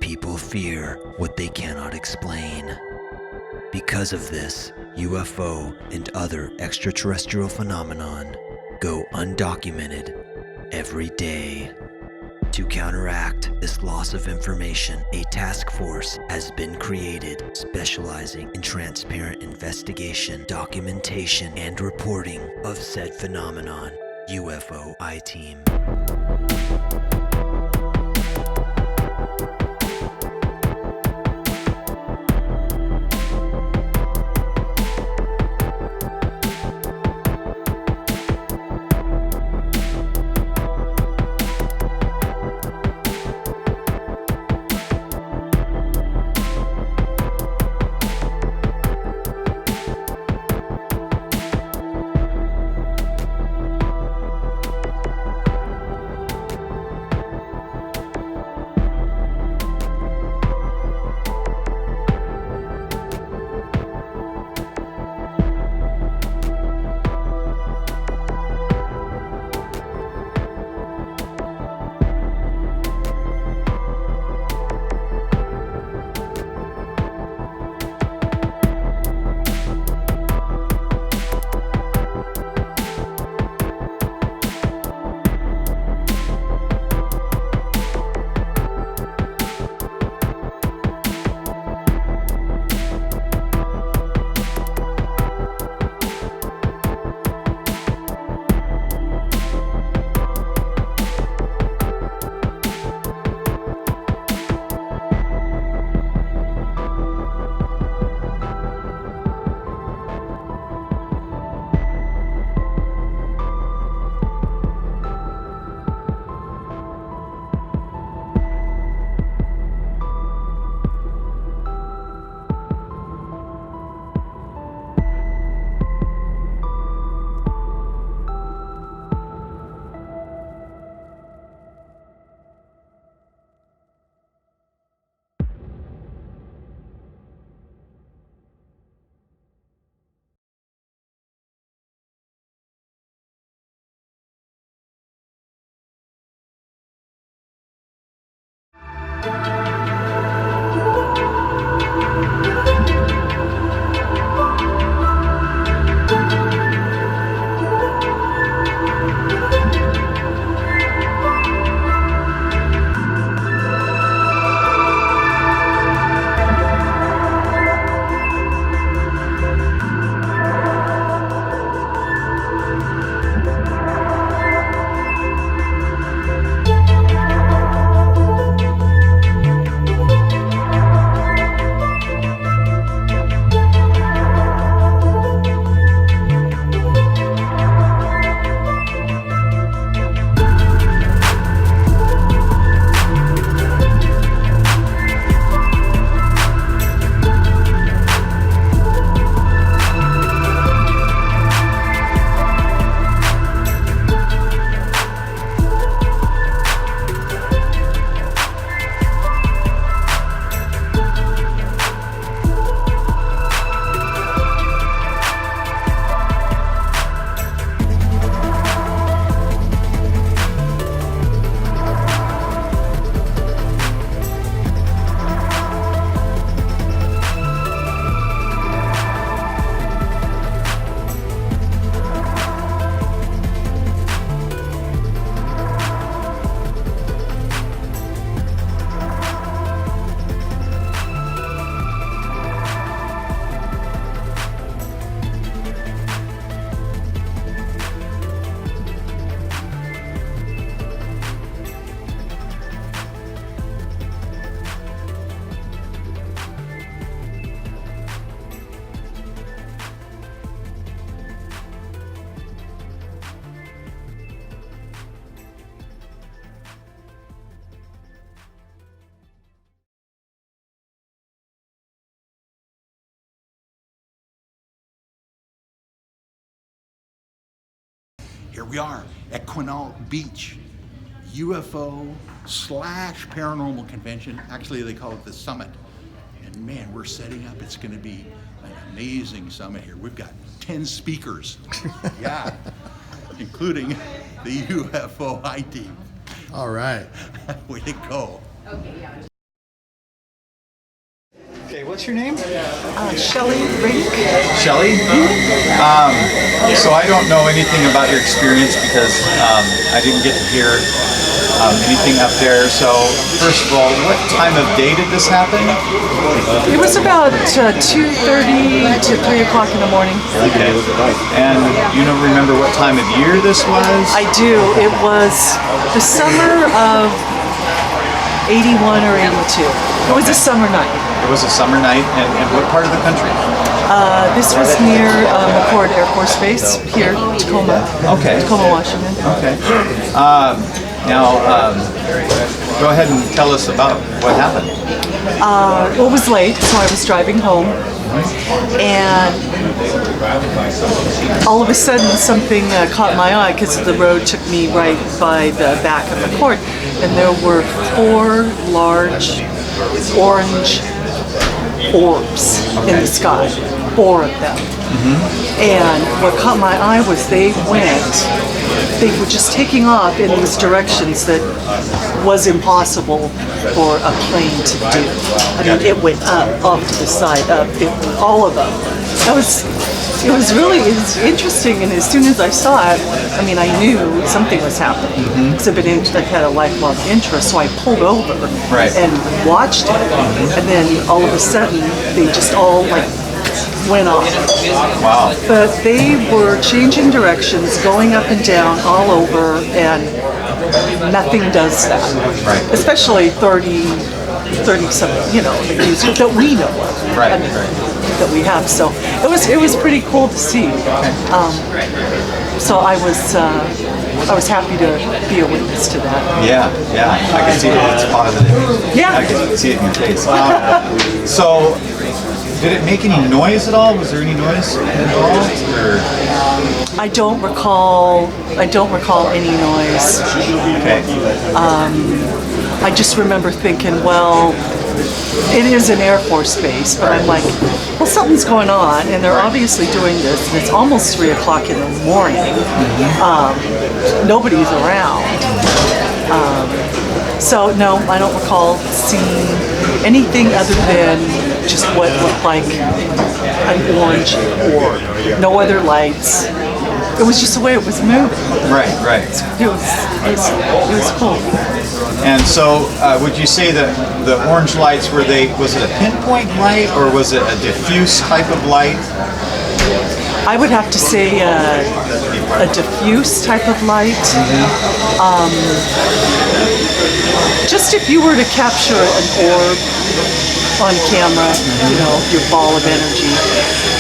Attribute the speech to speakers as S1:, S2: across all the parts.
S1: People fear what they cannot explain. Because of this, UFO and other extraterrestrial phenomenon go undocumented every day. To counteract this loss of information, a task force has been created specializing in transparent investigation, documentation, and reporting of said phenomenon, UFOiTEAM.
S2: Here we are at Quinault Beach, UFO / paranormal convention. Actually, they call it the summit. And man, we're setting up. It's going to be an amazing summit here. We've got 10 speakers, yeah, including the UFOiTEAM.
S3: All right.
S2: Way to go.
S3: Okay, what's your name?
S4: Shelley Rink.
S3: Shelley? So I don't know anything about your experience because I didn't get to hear anything up there. So first of all, what time of day did this happen?
S4: It was about 2:30 to 3 o'clock in the morning.
S3: Okay. And you don't remember what time of year this was?
S4: I do. It was the summer of 81 or 82. It was a summer night.
S3: It was a summer night, and what part of the country?
S4: This was near McCord Air Force Base here, Tacoma.
S3: Okay.
S4: Tacoma, Washington.
S3: Okay. Now, go ahead and tell us about what happened.
S4: Well, it was late, so I was driving home, and all of a sudden something caught my eye because the road took me right by the back of McCord, and there were 4 large orange orbs in the sky, 4 of them. And what caught my eye was they were just taking off in these directions that was impossible for a plane to do. I mean, it went up, off to the side, up, all of them. It was really interesting, and as soon as I saw it, I mean, I knew something was happening because I've had a lifelong interest, so I pulled over and watched it, and then all of a sudden, they just all went off.
S3: Wow.
S4: But they were changing directions, going up and down all over, and nothing does that.
S3: Right.
S4: Especially 30-something, that we know of.
S3: Right,
S4: That we have. So it was pretty cool to see. So I was happy to be a witness to that.
S3: Yeah, I can see it. It's positive.
S4: Yeah.
S3: I can see it in your face. So, did it make any noise at all? Was there any noise involved? Or?
S4: I don't recall any noise.
S3: Okay.
S4: I just remember thinking, well, it is an Air Force base, but I'm like, well, something's going on, and they're obviously doing this, and it's almost 3 o'clock in the morning. Nobody's around. So no, I don't recall seeing anything other than just what looked like an orange orb. No other lights. It was just the way it was moving.
S3: Right.
S4: It was cool.
S3: And so, would you say that the orange lights was it a pinpoint light or was it a diffuse type of light?
S4: I would have to say a diffuse type of light. Just if you were to capture an orb on camera, your ball of energy,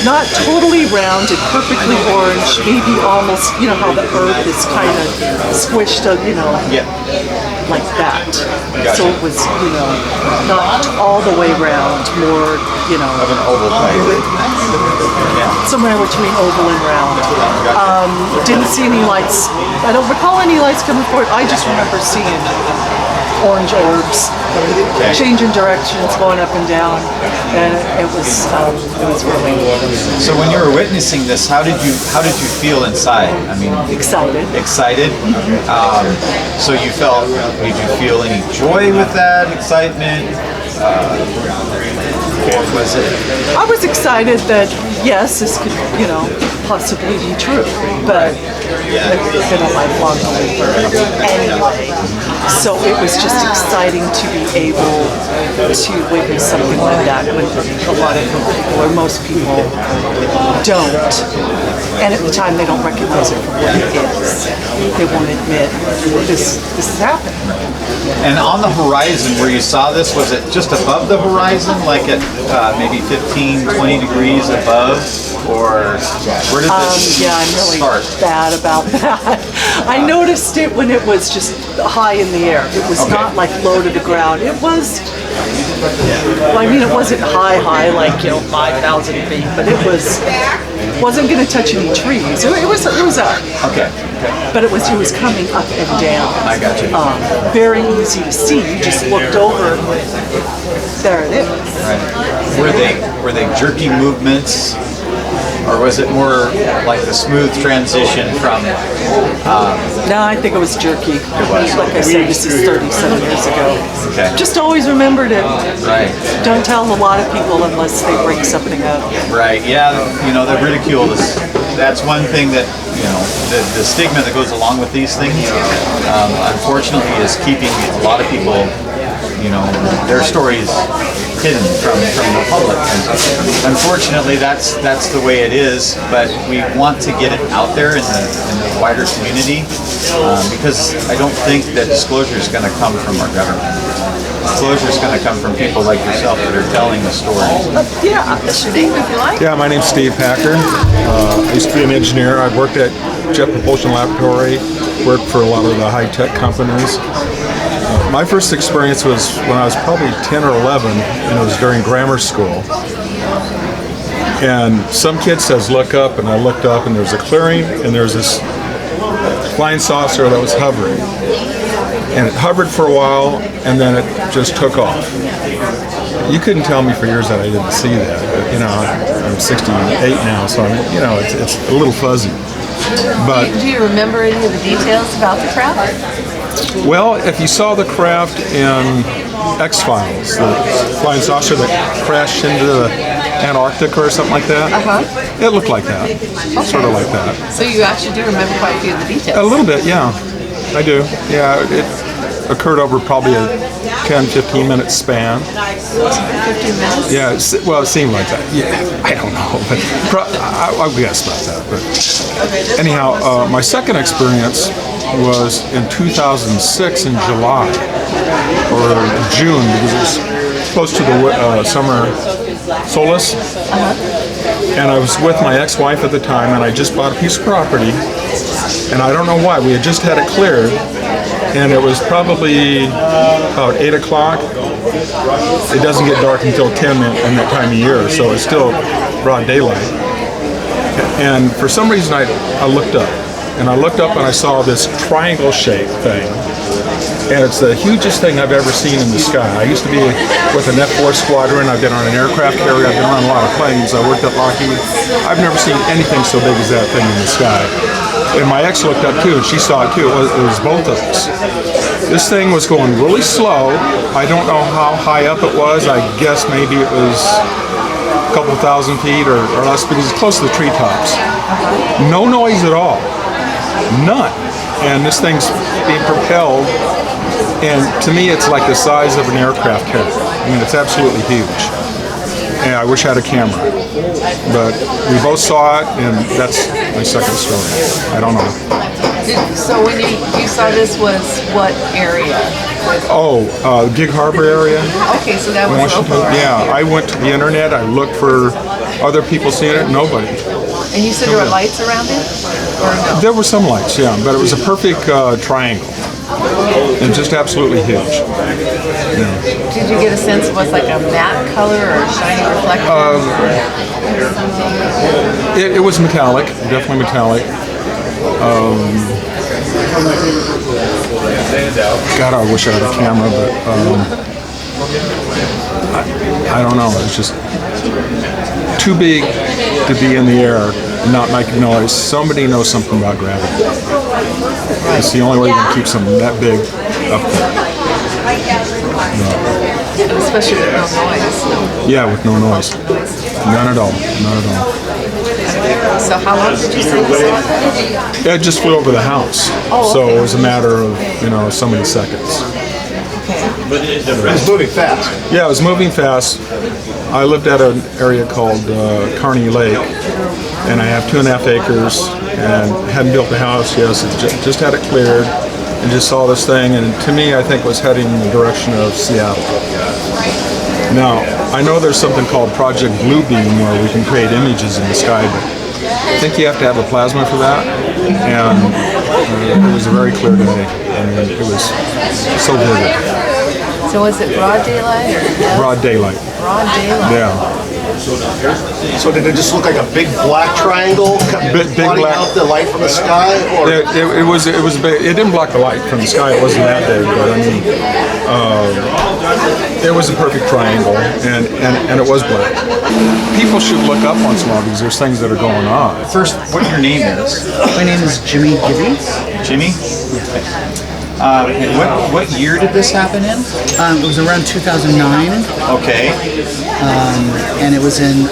S4: not totally rounded, perfectly orange, maybe almost, how the earth is kind of squished, like that.
S3: Gotcha.
S4: So it was, not all the way round, more,
S3: Of an oval type. Yeah.
S4: somewhere between oval and round. Didn't see any lights. I don't recall any lights coming forward. I just remember seeing orange orbs, changing directions, going up and down, and it was really
S3: So when you were witnessing this, how did you feel inside? I mean,
S4: excited.
S3: Excited. So did you feel any joy with that excitement? What was it?
S4: I was excited that yes, this could possibly be true, but I've been a lifelong believer anyway. So it was just exciting to be able to witness something like that when a lot of people, or most people, don't. And at the time, they don't recognize it for what it is. They won't admit this is happening.
S3: And on the horizon where you saw this, was it just above the horizon, like at maybe 15, 20 degrees above? Or where did this
S4: I'm really
S3: start?
S4: bad about that. I noticed it when it was just high in the air. It was not like low to the ground. It was, it wasn't high like 5,000 feet, but it wasn't going to touch any trees. It was up.
S3: Okay.
S4: But it was coming up and down.
S3: I got you.
S4: Very easy to see. You just looked over and there it is.
S3: Right. Were they jerky movements? or was it more like the smooth transition from?
S4: No, I think it was jerky.
S3: was.
S4: Like I said, this is 37 years ago.
S3: Okay.
S4: Just always remembered it.
S3: Right.
S4: Don't tell a lot of people unless they bring something up.
S3: Right. Yeah. You know, the ridicule is. That's one thing that, you know, the stigma that goes along with these things, unfortunately, is keeping a lot of people, you know, their stories hidden from the public. And unfortunately, that's the way it is. But we want to get it out there in the wider community, because I don't think that disclosure is going to come from our government. Disclosure is going to come from people like yourself that are telling the stories.
S4: Yeah, that's your name if you like.
S5: Yeah, my name's Steve Packer. I used to be an engineer. I worked at Jet Propulsion Laboratory, worked for a lot of the high-tech companies. My first experience was when I was probably 10 or 11, and it was during grammar school. And some kid says, look up, and I looked up, and there's a clearing, and there's this flying saucer that was hovering. And it hovered for a while, and then it just took off. You couldn't tell me for years that I didn't see that, but, you know, I'm 68 now, so I'm, you know, it's a little fuzzy. But
S6: Do you remember any of the details about the craft?
S5: well, if you saw the craft in X-Files, the flying saucer that crashed into the Antarctica or something like that, it looked like that, sort of like that.
S6: So you actually do remember quite a few of the details.
S5: A little bit, yeah, I do. Yeah, it occurred over probably a 10-15 minute span.
S6: 15 minutes?
S5: Yeah, well, it seemed like that. Yeah, I don't know, but I'll guess about that. But anyhow, my second experience was in 2006 in July or June, because it was close to the summer solstice. And I was with my ex-wife at the time, and I just bought a piece of property, and I don't know why, we had just had it cleared, and it was probably about 8 o'clock. It doesn't get dark until 10 in that time of year, so it's still broad daylight. And for some reason I looked up, and I saw this triangle-shaped thing. And it's the hugest thing I've ever seen in the sky. I used to be with an F-4 squadron. I've been on an aircraft carrier. I've been on a lot of planes. I worked at Lockheed. I've never seen anything so big as that thing in the sky. And my ex looked up too, and she saw it too. It was both of us. This thing was going really slow. I don't know how high up it was. I guess maybe it was a couple thousand feet or less, because it's close to the treetops. No noise at all. None. And this thing's being propelled, and to me it's like the size of an aircraft carrier. I mean, it's absolutely huge. And I wish I had a camera. But we both saw it, and that's my second story. I don't know.
S6: So when you saw this was what area?
S5: Oh, Gig Harbor area.
S6: Okay, so that was
S5: Washington.
S6: local.
S5: Yeah, I went to the internet. I looked for other people seeing it. Nobody.
S6: And you said there were lights around it? Or no?
S5: There were some lights, yeah, but it was a perfect triangle. And just absolutely huge. Yeah.
S6: Did you get a sense of what's like a matte color or a shiny reflector?
S5: It was metallic, definitely metallic. God, I wish I had a camera, but I don't know. It's just too big to be in the air and not making noise. Somebody knows something about gravity. It's the only way you can keep something that big up there.
S6: Especially with no noise.
S5: Yeah, with no noise. None at all. None at all.
S6: So how long did you say you saw it?
S5: Yeah, it just flew over the house. So it was a matter of, so many seconds.
S7: It was moving fast.
S5: Yeah, it was moving fast. I lived at an area called Kearney Lake, and I have 2.5 acres, and hadn't built the house yet, so just had it cleared, and just saw this thing, and to me, I think was heading in the direction of Seattle. Now, I know there's something called Project Bluebeam, where we can create images in the sky, but I think you have to have a plasma for that, and it was a very clear day, and it was so vivid.
S6: So was it broad daylight or
S5: Broad daylight.
S6: broad daylight?
S5: Yeah.
S7: So did it just look like a big black triangle
S5: Big
S7: blotting
S5: black-
S7: out the light from the sky? Or
S5: It was big. It didn't block the light from the sky. It wasn't that big, but I mean, it was a perfect triangle, and it was black. People should look up once in a while because there's things that are going on.
S3: First, what your name is?
S8: My name is Jimmy Gibby.
S3: Jimmy? And what year did this happen in?
S8: It was around 2009,
S3: Okay,
S8: and it was in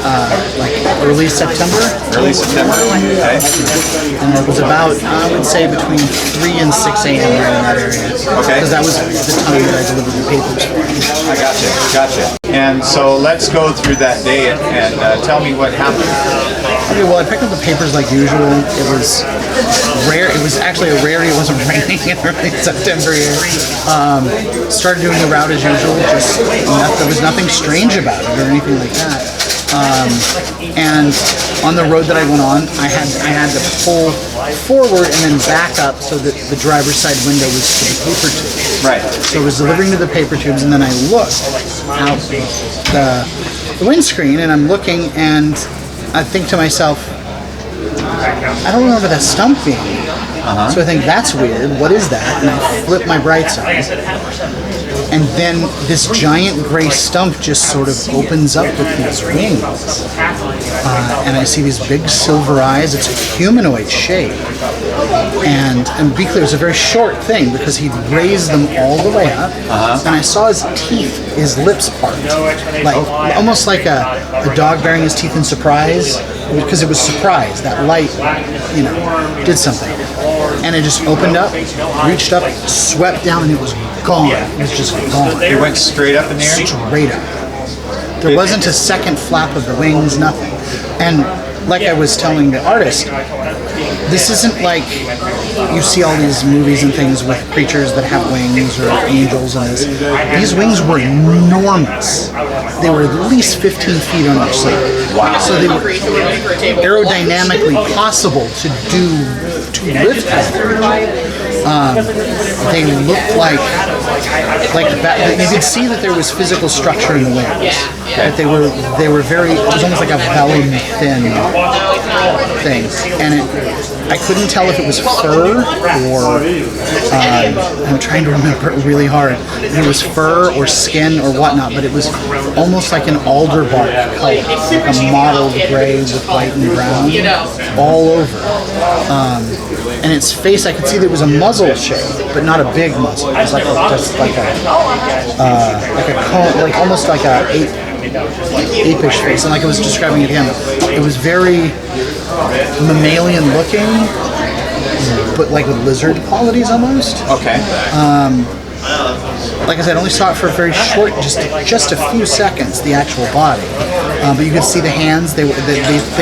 S8: like early September.
S3: early September. Okay,
S8: And it was about, I would say, between 3 and 6 a.m. in that area.
S3: Okay.
S8: Because that was the time that I delivered the papers for.
S3: I gotcha. And so let's go through that day and tell me what happened.
S8: Okay, well, I picked up the papers like usual. It was rare. It was actually a rarity. It wasn't raining in early September here. Started doing the route as usual. Just there was nothing strange about it or anything like that. And on the road that I went on, I had to pull forward and then back up so that the driver's side window was to the paper tube.
S3: Right.
S8: So I was delivering to the paper tubes, and then I looked out the windscreen, and I'm looking, and I think to myself, I don't remember that stump being there. So I think that's weird. What is that? And I flip my brights on, and then this giant gray stump just sort of opens up with these wings, and I see these big silver eyes. It's a humanoid shape, and be clear, it's a very short thing because he'd raised them all the way up, and I saw his teeth, his lips part, like almost like a dog baring his teeth in surprise, because it was surprise. That light, did something, and it just opened up, reached up, swept down, and it was gone. It was just gone.
S3: It went straight up in the air?
S8: Straight up. There wasn't a second flap of the wings, nothing. And like I was telling the artist, this isn't like you see all these movies and things with creatures that have wings or angels and this. These wings were enormous. They were at least 15 feet on each side. Wow. So they were aerodynamically possible to lift them. They looked like you could see that there was physical structure in the wings. That they were very. It was almost like a vellum thin thing, and I couldn't tell if it was fur or I'm trying to remember really hard. If it was fur or skin or whatnot, but it was almost like an alder bark color, like a mottled gray with white and brown all over. And its face, I could see there was a muzzle shape, but not a big muzzle. It was almost like a apish face. And like I was describing it again, it was very mammalian looking, but like with lizard qualities almost.
S3: Okay.
S8: Like I said, I only saw it for a very short, just a few seconds, the actual body. But you could see the hands. The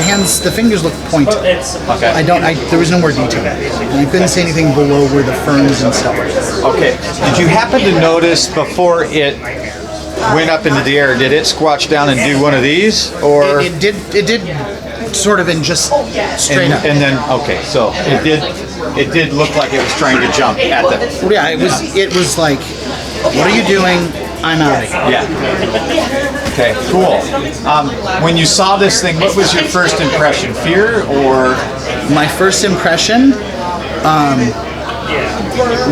S8: hands, the fingers looked pointed.
S3: Okay.
S8: There was no more detail, and I couldn't see anything below where the ferns and stuff were.
S3: Okay. Did you happen to notice before it went up into the air, did it squatch down and do one of these, or
S8: It did sort of in just straight up.
S3: and then okay, so it did look like it was trying to jump at the
S8: Yeah, it was like, what are you doing? I'm out of here.
S3: yeah. Okay, cool. When you saw this thing, what was your first impression? Fear or?
S8: My first impression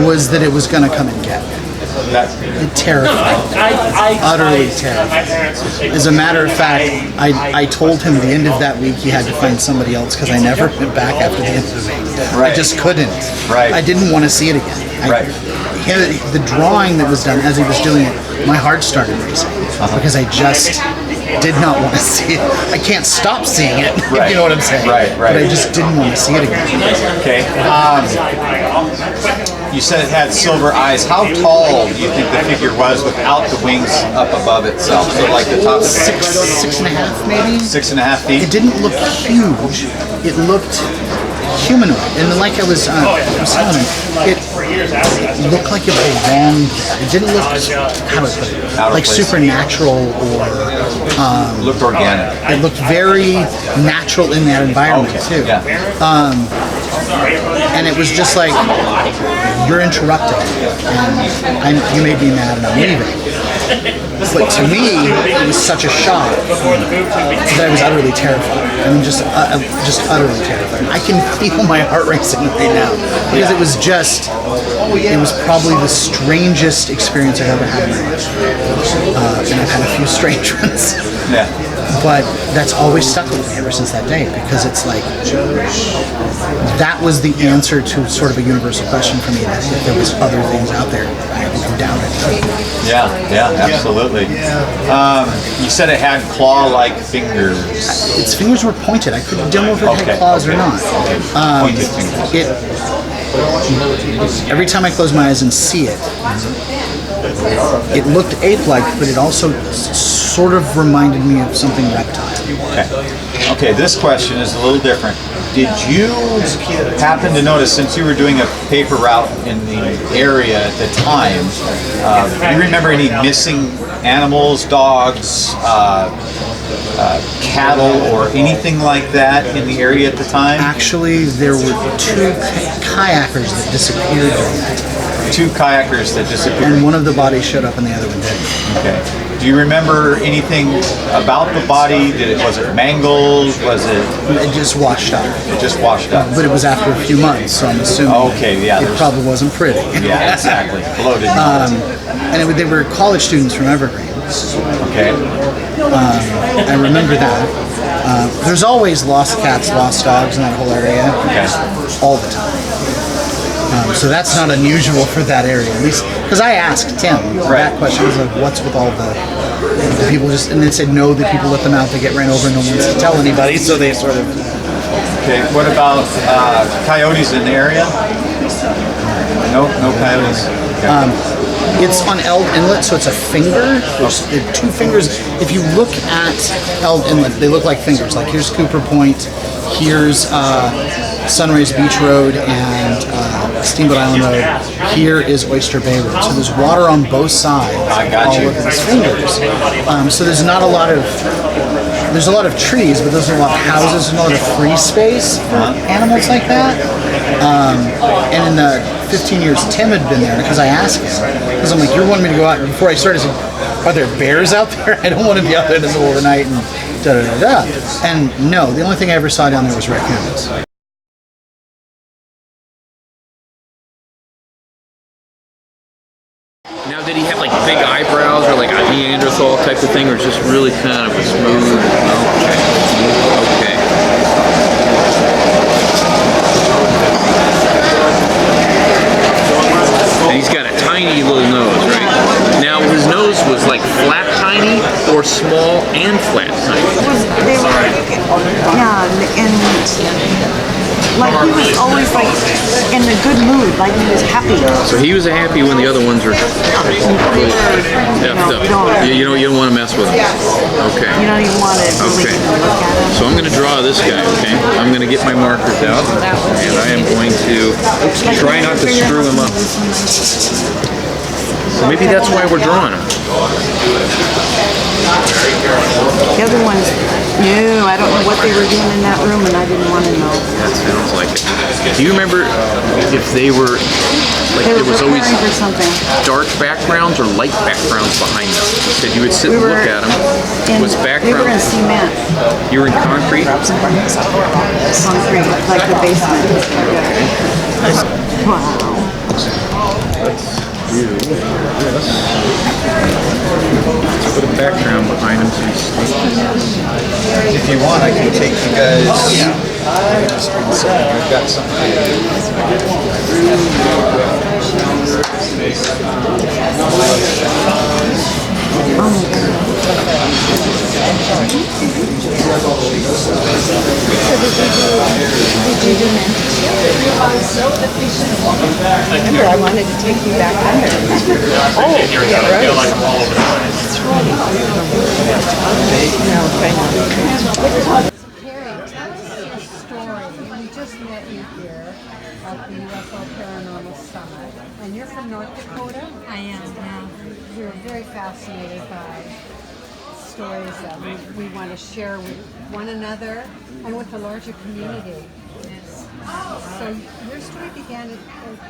S8: was that it was going to come and get me. It terrified me. Utterly terrified. As a matter of fact, I told him the end of that week he had to find somebody else because I never went back after the end of the week.
S3: Right.
S8: I just couldn't.
S3: Right.
S8: I didn't want to see it again.
S3: Right.
S8: The drawing that was done as he was doing it, my heart started racing because I just did not want to see it. I can't stop seeing it, if you know what I'm saying.
S3: Right.
S8: But I just didn't want to see it again.
S3: Okay. You said it had silver eyes. How tall do you think the figure was without the wings up above itself? So like the top of the
S8: 6.5 maybe?
S3: 6.5 feet?
S8: It didn't look huge. It looked humanoid. And then like I was telling him, it looked like it belonged there. It didn't look, how do I put it,
S3: Out of
S8: like
S3: place.
S8: supernatural or...
S3: Looked organic.
S8: It looked very natural in that environment too.
S3: Yeah.
S8: And it was just like, you're interrupting, and you made me mad, and I'm leaving. But to me, it was such a shock that I was utterly terrified. I mean, just utterly terrified. I can feel my heart racing right now because it was probably the strangest experience I've ever had in my life. And I've had a few strange ones.
S3: Yeah.
S8: But that's always stuck with me ever since that day, because it's like that was the answer to sort of a universal question for me, that if there was other things out there, I didn't doubt it.
S3: Yeah, absolutely. You said it had claw-like fingers.
S8: Its fingers were pointed. I couldn't tell if it had claws or not.
S3: Pointed fingers.
S8: Every time I close my eyes and see it, it looked ape-like, but it also sort of reminded me of something reptile.
S3: Okay, this question is a little different. Did you happen to notice, since you were doing a paper route in the area at the time, do you remember any missing animals, dogs, cattle, or anything like that in the area at the time?
S8: Actually, there were two kayakers that disappeared during that time.
S3: Two kayakers that disappeared.
S8: And one of the bodies showed up and the other one didn't.
S3: Okay. Do you remember anything about the body? Was it mangled? Was it?
S8: It just washed up.
S3: It just washed up.
S8: But it was after a few months, so I'm assuming it probably wasn't pretty.
S3: Yeah, exactly. Bloated.
S8: And they were college students from Evergreen.
S3: Okay.
S8: I remember that. There's always lost cats, lost dogs in that whole area.
S3: Okay.
S8: All the time. So that's not unusual for that area, at least because I asked Tim that question, was like, what's with all the people and they said no, the people let them out, they get ran over, no one wants to tell anybody, so they sort of.
S3: Okay, what about coyotes in the area? No coyotes. Okay.
S8: It's on Eld Inlet, so it's a finger. There's two fingers. If you look at Eld Inlet, they look like fingers. Like here's Cooper Point, here's Sunrise Beach Road and Steamboat Island Road. Here is Oyster Bay Road. So there's water on both sides.
S3: I got you.
S8: All of these fingers. So there's not a lot of. There's a lot of trees, but there's a lot of houses and a lot of free space for animals like that. And in the 15 years Tim had been there, because I asked him, because I'm like, you're wanting me to go out, and before I started, I said, are there bears out there? I don't want to be out there in the middle of the night and da-da-da-da. And no, the only thing I ever saw down there was raccoons.
S9: Now, did he have like big eyebrows or like a Neanderthal type of thing, or just really kind of a smooth? Okay. And he's got a tiny little nose, right? Now, his nose was like flat tiny or small and flat tiny?
S10: They were young and like he was always like in a good mood, like he was happy.
S9: So he was happy when the other ones were really effed up. You don't want to mess with him. Okay.
S10: You don't even want to really look at him.
S9: So I'm going to draw this guy, okay? I'm going to get my markers out, and I am going to try not to screw him up. So maybe that's why we're drawing him.
S10: The other ones, no, I don't know what they were doing in that room, and I didn't want to know.
S9: That sounds like it. Do you remember if they were, like there was always dark backgrounds or light backgrounds behind them? You said you would sit and look at them. Was background?
S10: We were in cement.
S9: You were in concrete?
S10: Concrete, like the basement. Wow.
S9: Let's do this. Let's put a background behind him so he's
S3: If you want, I can take you guys. Oh, yeah. I've got something.
S10: Remember, I wanted to take you back under. Oh, yeah, right.
S11: Carrie, tell us your story. We just met you here at the UFO Paranormal Summit, and you're from North Dakota?
S12: I am, yeah.
S11: We're very fascinated by stories that we want to share with one another and with the larger community.
S12: Yes.
S11: So your story began at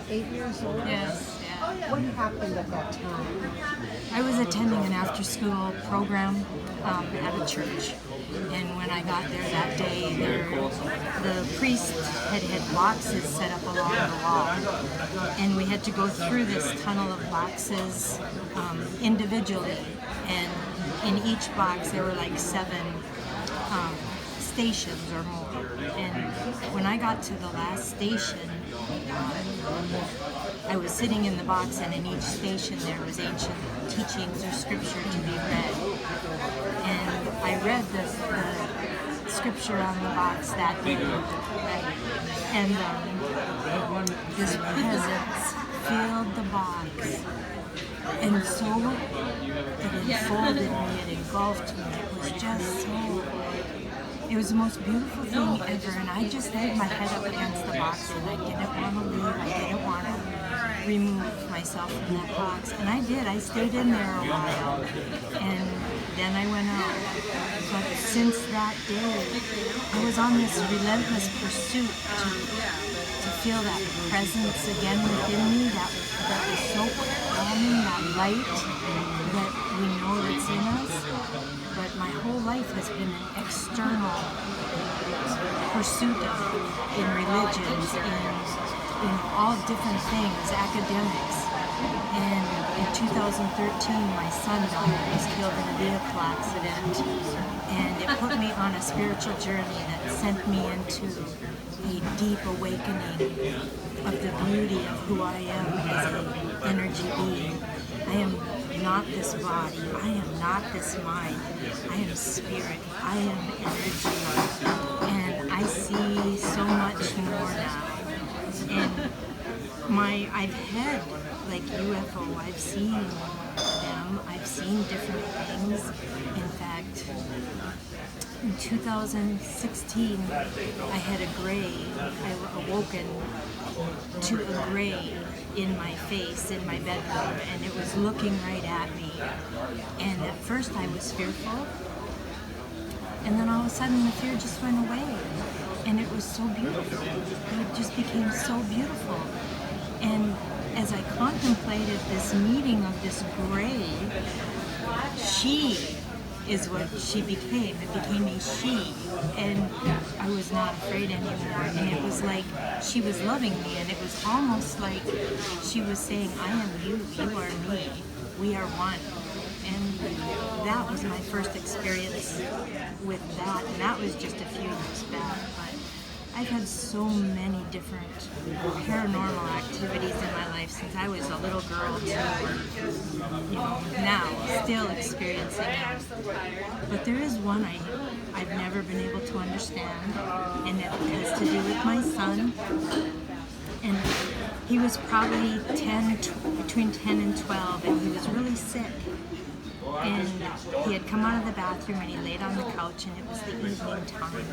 S11: 8 years old?
S12: Yes, yeah.
S11: What happened at that time?
S12: I was attending an after-school program at a church, and when I got there that day, the priest had boxes set up along the wall, and we had to go through this tunnel of boxes individually, and in each box there were like 7 stations or more. And when I got to the last station, I was sitting in the box, and in each station there was ancient teachings or scripture to be read. And I read the scripture on the box that day, and this presence filled the box. And so it enfolded me, it engulfed me. It was just so... It was the most beautiful thing ever, and I just laid my head up against the box, and I didn't want to leave. I didn't want to remove myself from that box, and I did. I stayed in there a while, and then I went out. But since that day, I was on this relentless pursuit to feel that presence again within me, that was so calming, that light that we know that's in us. But my whole life has been an external pursuit of in religions, in all different things, academics. And in 2013, my son died. He was killed in a vehicle accident, and it put me on a spiritual journey that sent me into a deep awakening of the beauty of who I am as an energy being. I am not this body, I am not this mind, I am spirit, I am energy, and I see so much more now. And I've had like UFO, I've seen them, I've seen different things. In fact, in 2016, I had a gray, I awoken to a gray in my face in my bedroom, and it was looking right at me. And at first I was fearful, and then all of a sudden the fear just went away, and it was so beautiful. It just became so beautiful. And as I contemplated this meeting of this gray, she is what she became. It became a she, and I was not afraid anymore. And it was like she was loving me, and it was almost like she was saying, I am you, you are me, we are one. And that was my first experience with that, and that was just a few years back. But I've had so many different paranormal activities in my life since I was a little girl to, now still experiencing it. But there is one I've never been able to understand, and it has to do with my son. And he was probably between 10 and 12, and he was really sick. And he had come out of the bathroom and he laid on the couch, and it was the evening time.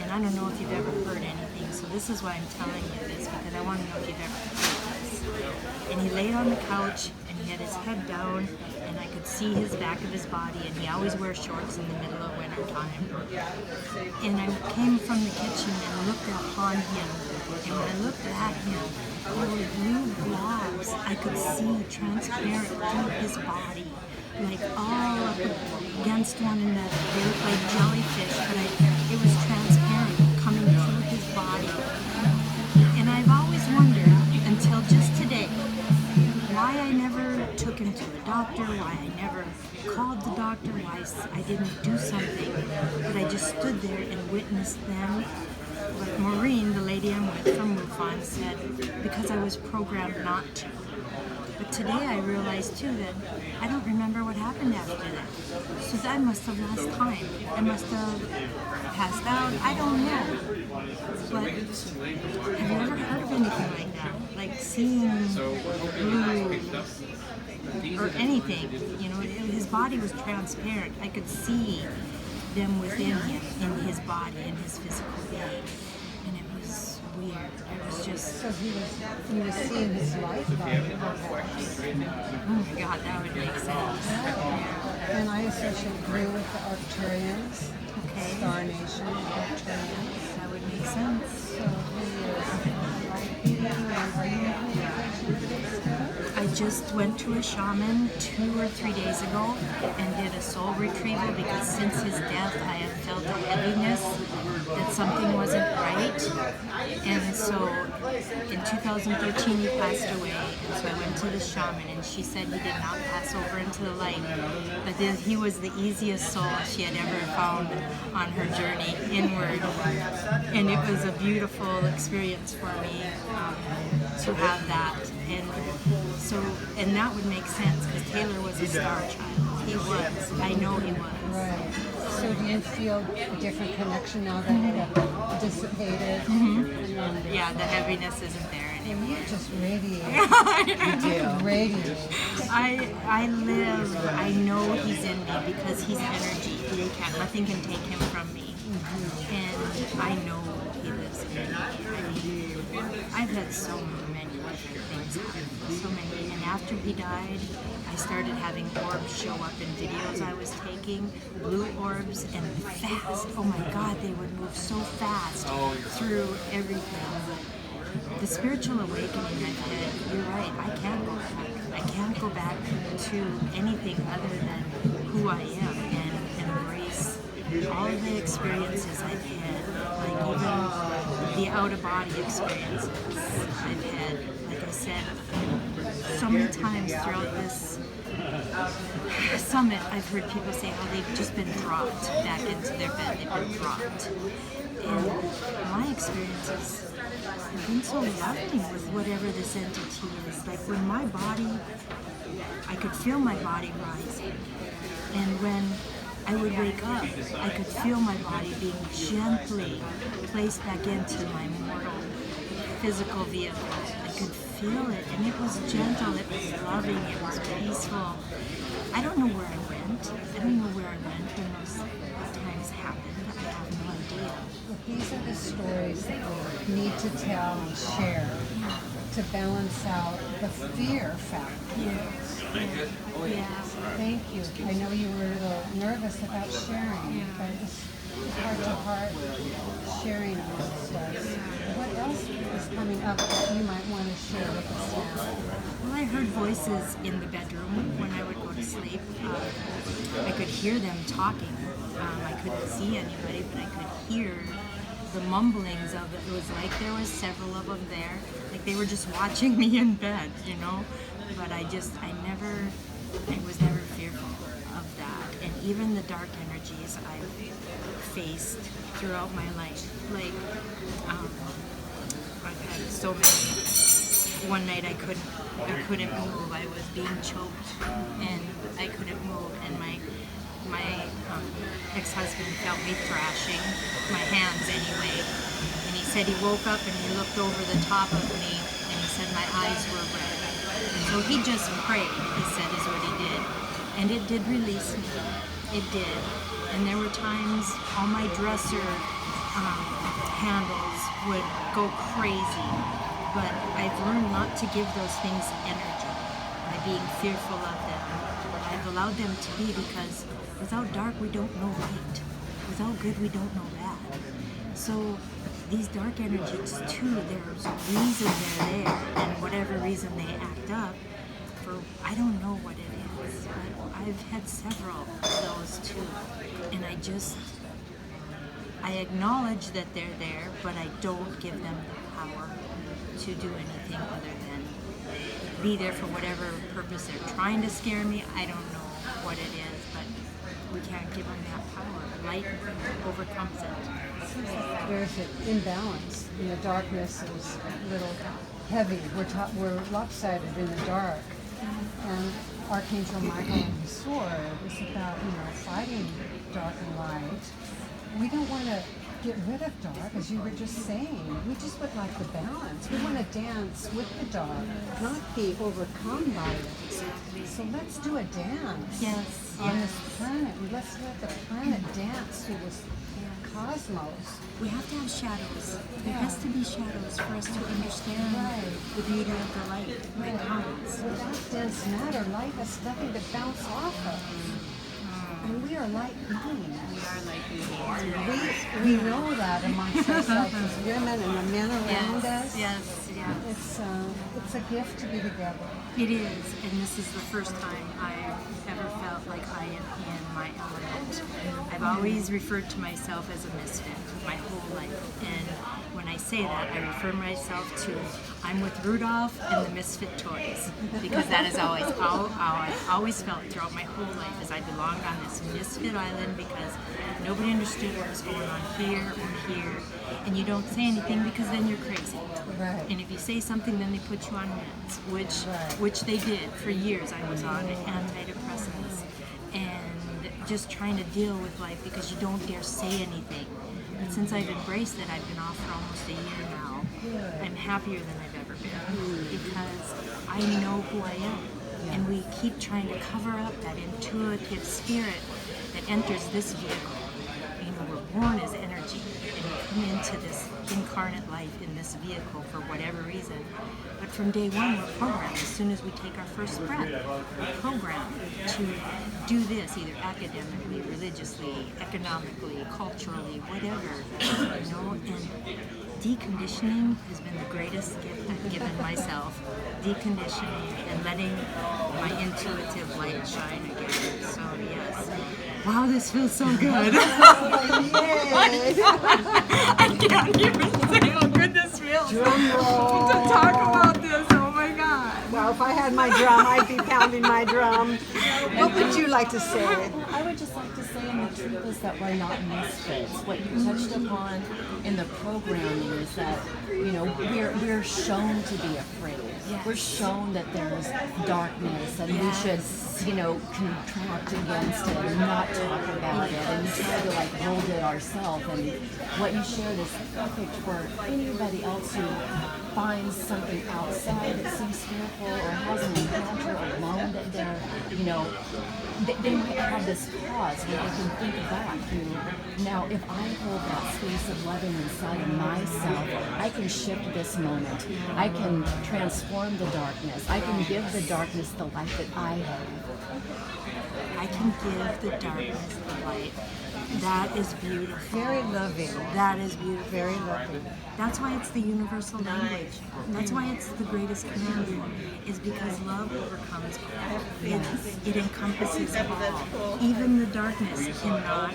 S12: And I don't know if you've ever heard anything, so this is why I'm telling you this, because I want to know if you've ever heard this. And he laid on the couch and he had his head down, and I could see his back of his body, and he always wears shorts in the middle of winter time. And I came from the kitchen and looked upon him, and when I looked at him, there were blue blobs I could see transparent through his body, like all up against one another. They looked like jellyfish, but it was transparent coming through his body. And I've always wondered, until just today, why I never took him to a doctor, why I never called the doctor, why I didn't do something, but I just stood there and witnessed them. But Maureen, the lady I'm with from MUFON, said, because I was programmed not to. But today I realized too that I don't remember what happened after that. So I must have lost time. I must have passed out. I don't know. But have you ever heard of anything like that? Like seeing blue or anything, his body was transparent. I could see them within him, in his body, in his physical being. And it was weird. It was just...
S11: So he was seeing his life.
S12: Oh my God, that would make sense.
S11: Yeah. And I associate blue with the Arcturians. Okay. Star Nation, Arcturians.
S12: That would make sense.
S11: So he is you? And are you in communication still?
S12: I just went to a shaman 2 or 3 days ago and did a soul retrieval because since his death I have felt a heaviness that something wasn't right. And so in 2013 he passed away, and so I went to the shaman and she said he did not pass over into the light, but that he was the easiest soul she had ever found on her journey inward. And it was a beautiful experience for me to have that. And that would make sense because Taylor was a star child. He was. I know he was.
S11: Right. So do you feel a different connection now that it dissipated?
S12: Mm-hmm. Yeah, the heaviness isn't there anymore.
S11: You just radiate.
S12: You
S11: do. Radiate.
S12: I live. I know he's in me because he's energy. Nothing can take him from me. And I know he lives in me. I've had so many different things happen. So many. And after he died, I started having orbs show up in videos I was taking, blue orbs, and fast. Oh my God, they would move so fast through everything. The spiritual awakening I've had, you're right, I can't go back. I can't go back to anything other than who I am and embrace all of the experiences I've had, like even the out-of-body experiences I've had. Like I said, so many times throughout this summit, I've heard people say how they've just been dropped back into their bed. They've been dropped. And my experiences have been so loving with whatever this entity is. Like when my body, I could feel my body rising. And when I would wake up, I could feel my body being gently placed back into my mortal physical vehicle. I could feel it, and it was gentle, it was loving, it was peaceful. I don't know where I went. I don't know where I went when those times happened. I have no idea.
S11: Well, these are the stories that we need to tell and share to balance out the fear factor.
S12: Yeah.
S11: Thank you. I know you were a little nervous about sharing, but it's heart to heart sharing amongst us. What else is coming up that you might want to share with us now?
S12: Well, I heard voices in the bedroom when I would go to sleep. I could hear them talking. I couldn't see anybody, but I could hear the mumblings of it. It was like there was several of them there. Like they were just watching me in bed, you know? But I was never fearful of that. And even the dark energies I've faced throughout my life. Like, I've had so many. One night I couldn't move. I was being choked and I couldn't move. And my ex-husband felt me thrashing, my hands anyway. And he said he woke up and he looked over the top of me and he said my eyes were red. And so he just prayed, he said, is what he did. And it did release me. It did. And there were times all my dresser handles would go crazy. But I've learned not to give those things energy by being fearful of them. I've allowed them to be because without dark, we don't know light. Without good, we don't know bad. So these dark energies too, there's a reason they're there, and whatever reason they act up, I don't know what it is, but I've had several of those too. And I acknowledge that they're there, but I don't give them the power to do anything other than be there for whatever purpose they're trying to scare me. I don't know what it is, but we can't give them that power. Light overcomes it.
S11: There's an imbalance. The darkness is a little heavy. We're lopsided in the dark. And Archangel Michael and his sword is about, fighting dark and light. We don't want to get rid of dark, as you were just saying. We just would like the balance. We want to dance with the dark, not be overcome by it. So let's do a dance on this planet. Let's let the planet dance through this cosmos.
S12: We have to have shadows. There has to be shadows for us to understand the beauty of the light that comes.
S11: Without dense matter, light has nothing to bounce off of. And we are light beings.
S12: We are light beings.
S11: We know that amongst ourselves as women and the men around us.
S12: Yes.
S11: It's a gift to be together.
S12: It is, and this is the first time I've ever felt like I am in my element. I've always referred to myself as a misfit my whole life, and when I say that, I refer myself to I'm with Rudolph and the Misfit Toys, because that is always how I always felt throughout my whole life, is I belonged on this misfit island because nobody understood what was going on here or here, and you don't say anything because then you're crazy.
S11: Right.
S12: And if you say something, then they put you on meds, which they did for years. I was on antidepressants and just trying to deal with life because you don't dare say anything. But since I've embraced it, I've been off for almost a year now. I'm happier than I've ever been because I know who I am. And we keep trying to cover up that intuitive spirit that enters this vehicle. You know, we're born as energy and we come into this incarnate life in this vehicle for whatever reason. But from day one, we're programmed. As soon as we take our first breath, we're programmed to do this, either academically, religiously, economically, culturally, whatever. You know, and deconditioning has been the greatest gift I've given myself. Deconditioning and letting my intuitive light shine again. So yes. Wow, this feels so good. I can't even say how good this feels
S11: Drum roll.
S12: to talk about this. Oh my God.
S11: Well, if I had my drum, I'd be pounding my drum. What would you like to say?
S13: I would just like to say, and the truth is that we're not misfits. What you touched upon in the programming is that, you know, we're shown to be afraid.
S12: Yes.
S13: We're shown that there's darkness and we should, you know, contract against it and not talk about it, and we try to like hold it ourselves. And what you shared is perfect for anybody else who finds something outside that seems spiritual or has an encounter alone that they're, you know, they might have this pause where they can think back. You know, now if I hold that space of loving inside of myself, I can shift this moment. I can transform the darkness. I can give the darkness the light that I have.
S12: I can give the darkness the light. That is beautiful.
S11: Very loving.
S12: That is beautiful.
S11: Very loving.
S12: That's why it's the universal language. That's why it's the greatest command, is because love overcomes all. It encompasses all. Even the darkness cannot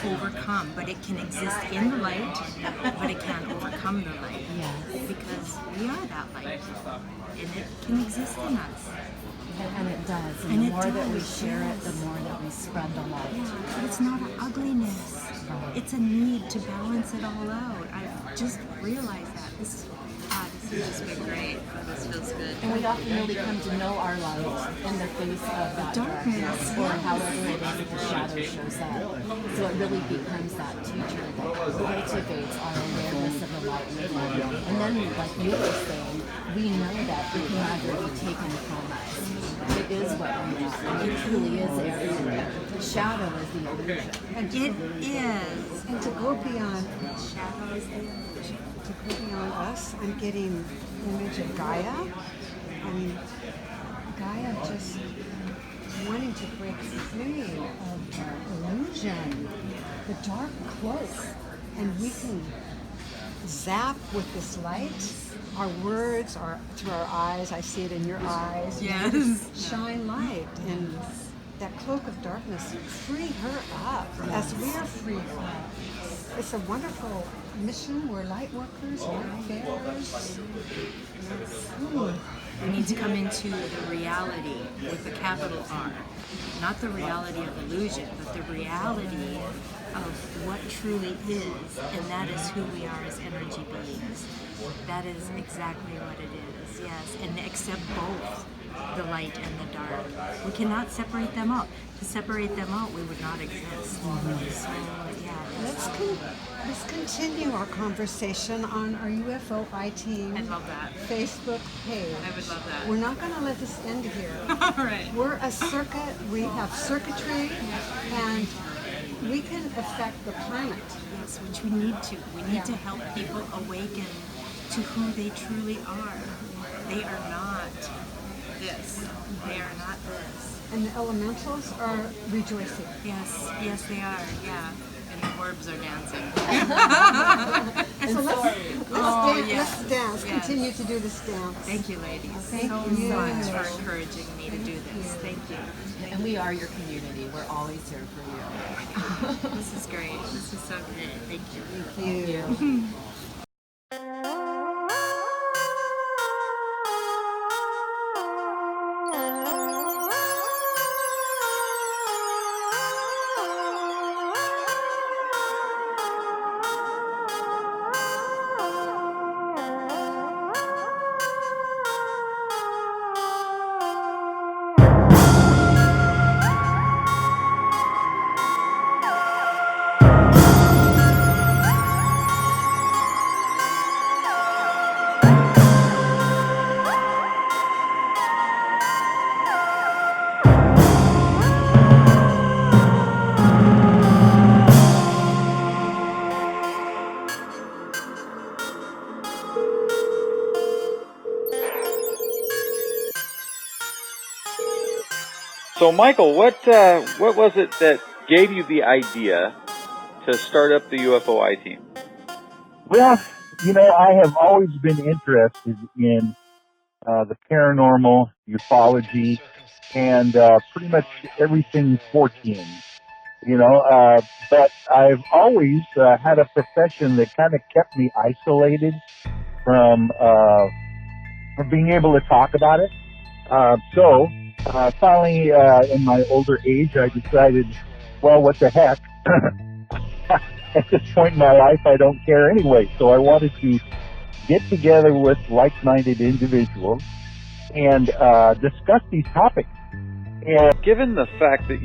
S12: overcome, but it can exist in the light, but it can't overcome the light. Because we are that light, and it can exist in us.
S13: And it does. And the more that we share it, the more that we spread the light.
S12: But it's not an ugliness. It's a need to balance it all out. I've just realized that. This has just been great. This feels good.
S13: And we often really come to know our light in the face of that darkness, or however it is that the shadow shows up. So it really becomes that teacher that cultivates our awareness of the light within. And then, like you were saying, we know that it can never be taken from us. It is what we are. It truly is everywhere. The shadow is the illusion.
S11: And
S12: it is.
S11: And to go beyond,
S12: shadow is the illusion.
S11: To go beyond us, I'm getting an image of Gaia. I mean, Gaia just wanting to break free of the illusion, the dark cloak, and we can zap with this light. Our words are through our eyes. I see it in your eyes.
S12: Yes.
S11: Shine light, and that cloak of darkness, free her up as we are freed up. It's a wonderful mission. We're light workers, light bearers.
S12: We need to come into the reality with a capital R. Not the reality of illusion, but the reality of what truly is, and that is who we are as energy beings. That is exactly what it is, yes. And accept both the light and the dark. We cannot separate them out. To separate them out, we would not exist. So, yeah.
S11: Let's continue our conversation on our UFOiTEAM
S12: I'd love that.
S11: Facebook page.
S12: I would love that.
S11: We're not going to let this end here.
S12: All right.
S11: We're a circuit. We have circuitry, and we can affect the planet.
S12: Yes, which we need to. We need to help people awaken to who they truly are. They are not this. They are not this.
S11: And the elementals are rejoicing.
S12: Yes, yes they are, yeah. And
S6: and the orbs are dancing.
S11: So let's dance.
S6: Yes.
S11: Continue to do this dance.
S6: Thank you, ladies,
S11: Thank
S6: so
S11: you.
S6: much for encouraging me to do this. Thank you.
S13: And we are your community. We're always here for you.
S6: This is great. This is so great. Thank you.
S11: Thank you.
S3: So, Michael, what was it that gave you the idea to start up the UFOi team?
S14: Well, I have always been interested in the paranormal, ufology, and pretty much everything Fortean. But I've always had a profession that kind of kept me isolated from being able to talk about it. So finally, in my older age, I decided, well, what the heck? At this point in my life, I don't care anyway. So I wanted to get together with like-minded individuals and discuss these topics. And
S3: given the fact that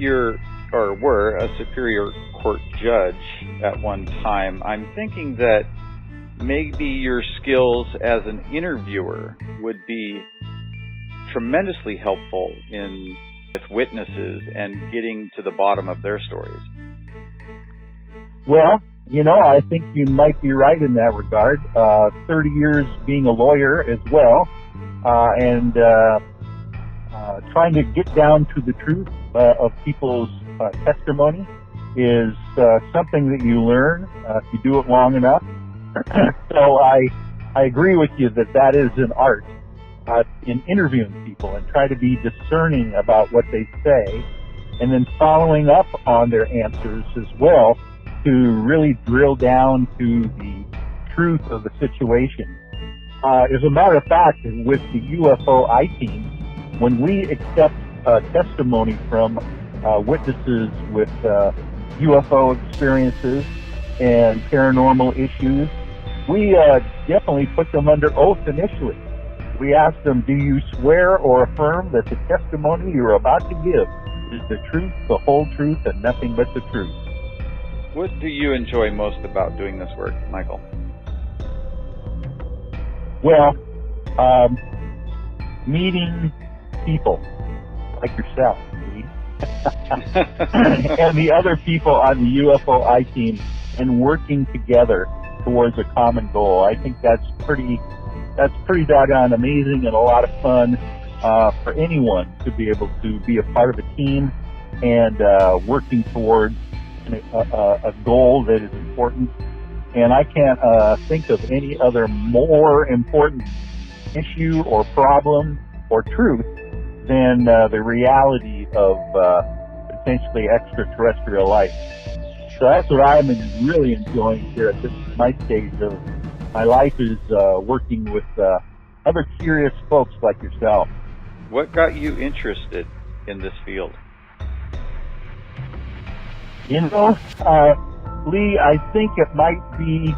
S3: were a Superior Court judge at one time, I'm thinking that maybe your skills as an interviewer would be tremendously helpful with witnesses and getting to the bottom of their stories.
S14: Well, I think you might be right in that regard. 30 years being a lawyer as well, and trying to get down to the truth of people's testimony is something that you learn if you do it long enough. So I agree with you that is an art in interviewing people and try to be discerning about what they say and then following up on their answers as well to really drill down to the truth of the situation. As a matter of fact, with the UFOi team, when we accept testimony from witnesses with UFO experiences and paranormal issues, we definitely put them under oath initially. We ask them, do you swear or affirm that the testimony you're about to give is the truth, the whole truth, and nothing but the truth?
S3: What do you enjoy most about doing this work, Michael?
S14: Well, meeting people like yourself, and the other people on the UFOi team, and working together towards a common goal. I think that's pretty doggone amazing and a lot of fun for anyone to be able to be a part of a team and working towards a goal that is important. And I can't think of any other more important issue or problem or truth than the reality of potentially extraterrestrial life. So that's what I'm really enjoying here at my stage of my life, is working with other curious folks like yourself.
S3: What got you interested in this field?
S14: Lee, I think it might be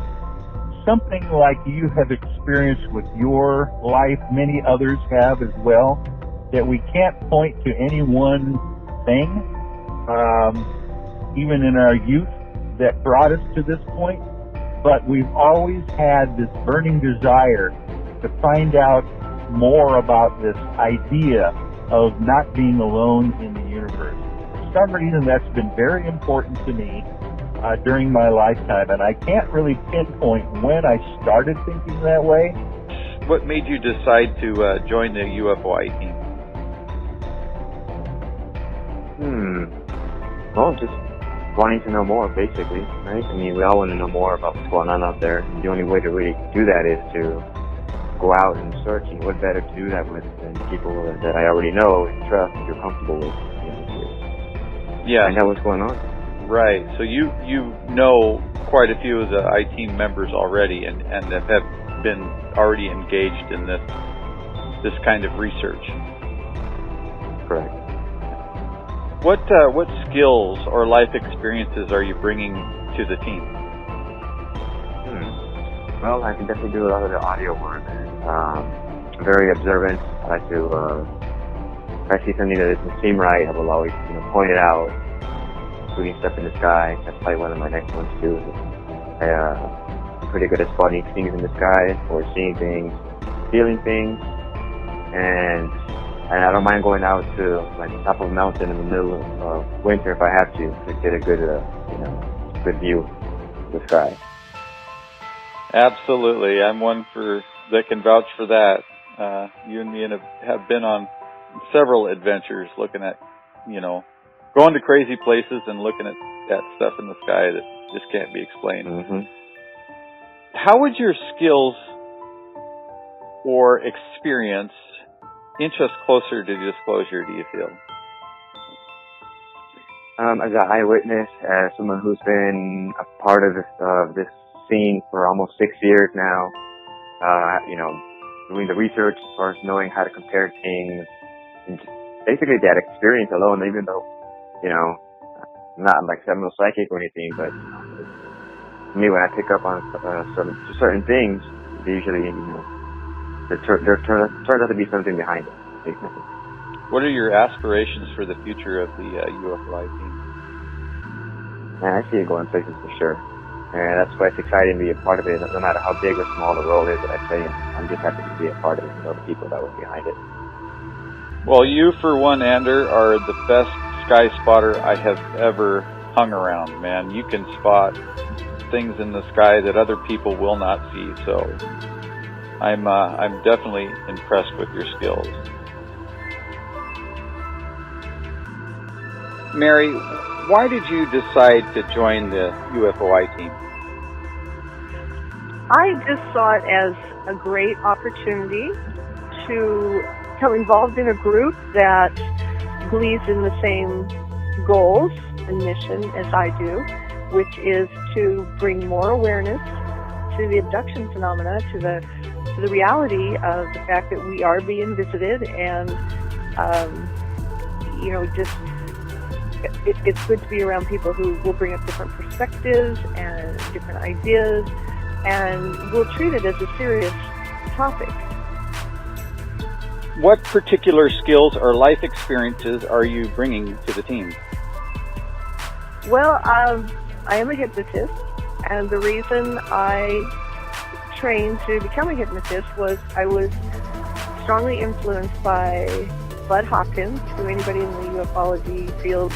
S14: something like you have experienced with your life, many others have as well, that we can't point to any one thing, even in our youth, that brought us to this point. But we've always had this burning desire to find out more about this idea of not being alone in the universe. For some reason, that's been very important to me during my lifetime, and I can't really pinpoint when I started thinking that way.
S3: What made you decide to join the UFOi team?
S15: Well, just wanting to know more, basically, right? I mean, we all want to know more about what's going on out there. And the only way to really do that is to go out and search, and what better to do that with than people that I already know and trust and feel comfortable with.
S16: Yeah.
S15: Find out what's going on.
S16: Right. So you know quite a few of the iTeam members already, and have been already engaged in this kind of research.
S15: Correct.
S16: What skills or life experiences are you bringing to the team?
S15: Well, I can definitely do a lot of the audio work. I'm very observant. I like to, if I see something that doesn't seem right, I will always, point it out, including stuff in the sky. That's probably one of my next ones too. I'm pretty good at spotting things in the sky, or seeing things, feeling things, and I don't mind going out to like the top of a mountain in the middle of winter if I have to get a good, good view of the sky.
S16: Absolutely. I'm one that can vouch for that. You and me have been on several adventures looking at, going to crazy places and looking at stuff in the sky that just can't be explained.
S15: Mm-hmm.
S16: How would your skills or experience inch us closer to disclosure, do you feel?
S15: As an eyewitness, as someone who's been a part of this scene for almost 6 years now, doing the research as far as knowing how to compare things, and just basically that experience alone, even though, I'm not like seminal psychic or anything, but for me, when I pick up on certain things, usually, there turns out to be something behind it.
S16: What are your aspirations for the future of the UFOi team?
S15: Man, I see it going places for sure. And that's why it's exciting to be a part of it, no matter how big or small the role is that I play in. I'm just happy to be a part of it and know the people that were behind it.
S16: Well, you, for one, Ander, are the best sky spotter I have ever hung around, man. You can spot things in the sky that other people will not see, so I'm definitely impressed with your skills. Mary, why did you decide to join the UFOi team?
S17: I just saw it as a great opportunity to become involved in a group that believes in the same goals and mission as I do, which is to bring more awareness to the abduction phenomena, to the reality of the fact that we are being visited, and it's good to be around people who will bring up different perspectives and different ideas, and will treat it as a serious topic.
S16: What particular skills or life experiences are you bringing to the team?
S17: Well, I am a hypnotist, and the reason I trained to become a hypnotist was I was strongly influenced by Bud Hopkins, who anybody in the ufology field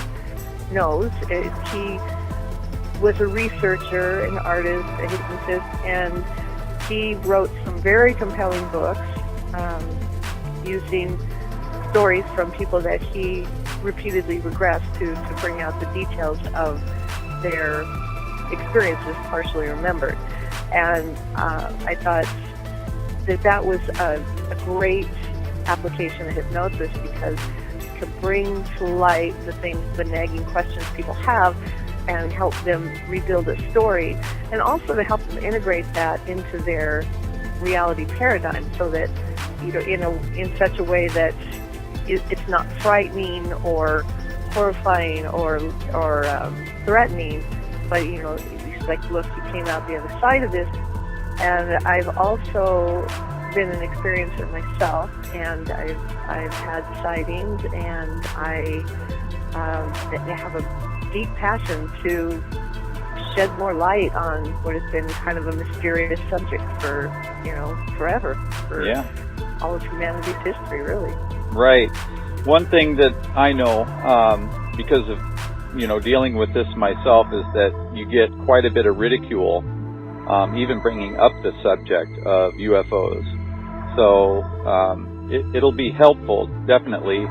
S17: knows. He was a researcher, an artist, a hypnotist, and he wrote some very compelling books using stories from people that he repeatedly regressed to bring out the details of their experiences partially remembered. And I thought that was a great application of hypnosis, because it could bring to light the nagging questions people have and help them rebuild a story, and also to help them integrate that into their reality paradigm, so that in such a way that it's not frightening or horrifying or threatening, but it's like, look, you came out the other side of this. And I've also been an experiencer myself, and I've had sightings, and I have a deep passion to shed more light on what has been kind of a mysterious subject for forever, for all of humanity's history, really.
S16: Right. One thing that I know, because of dealing with this myself, is that you get quite a bit of ridicule, even bringing up the subject of UFOs. So it'll be helpful, definitely,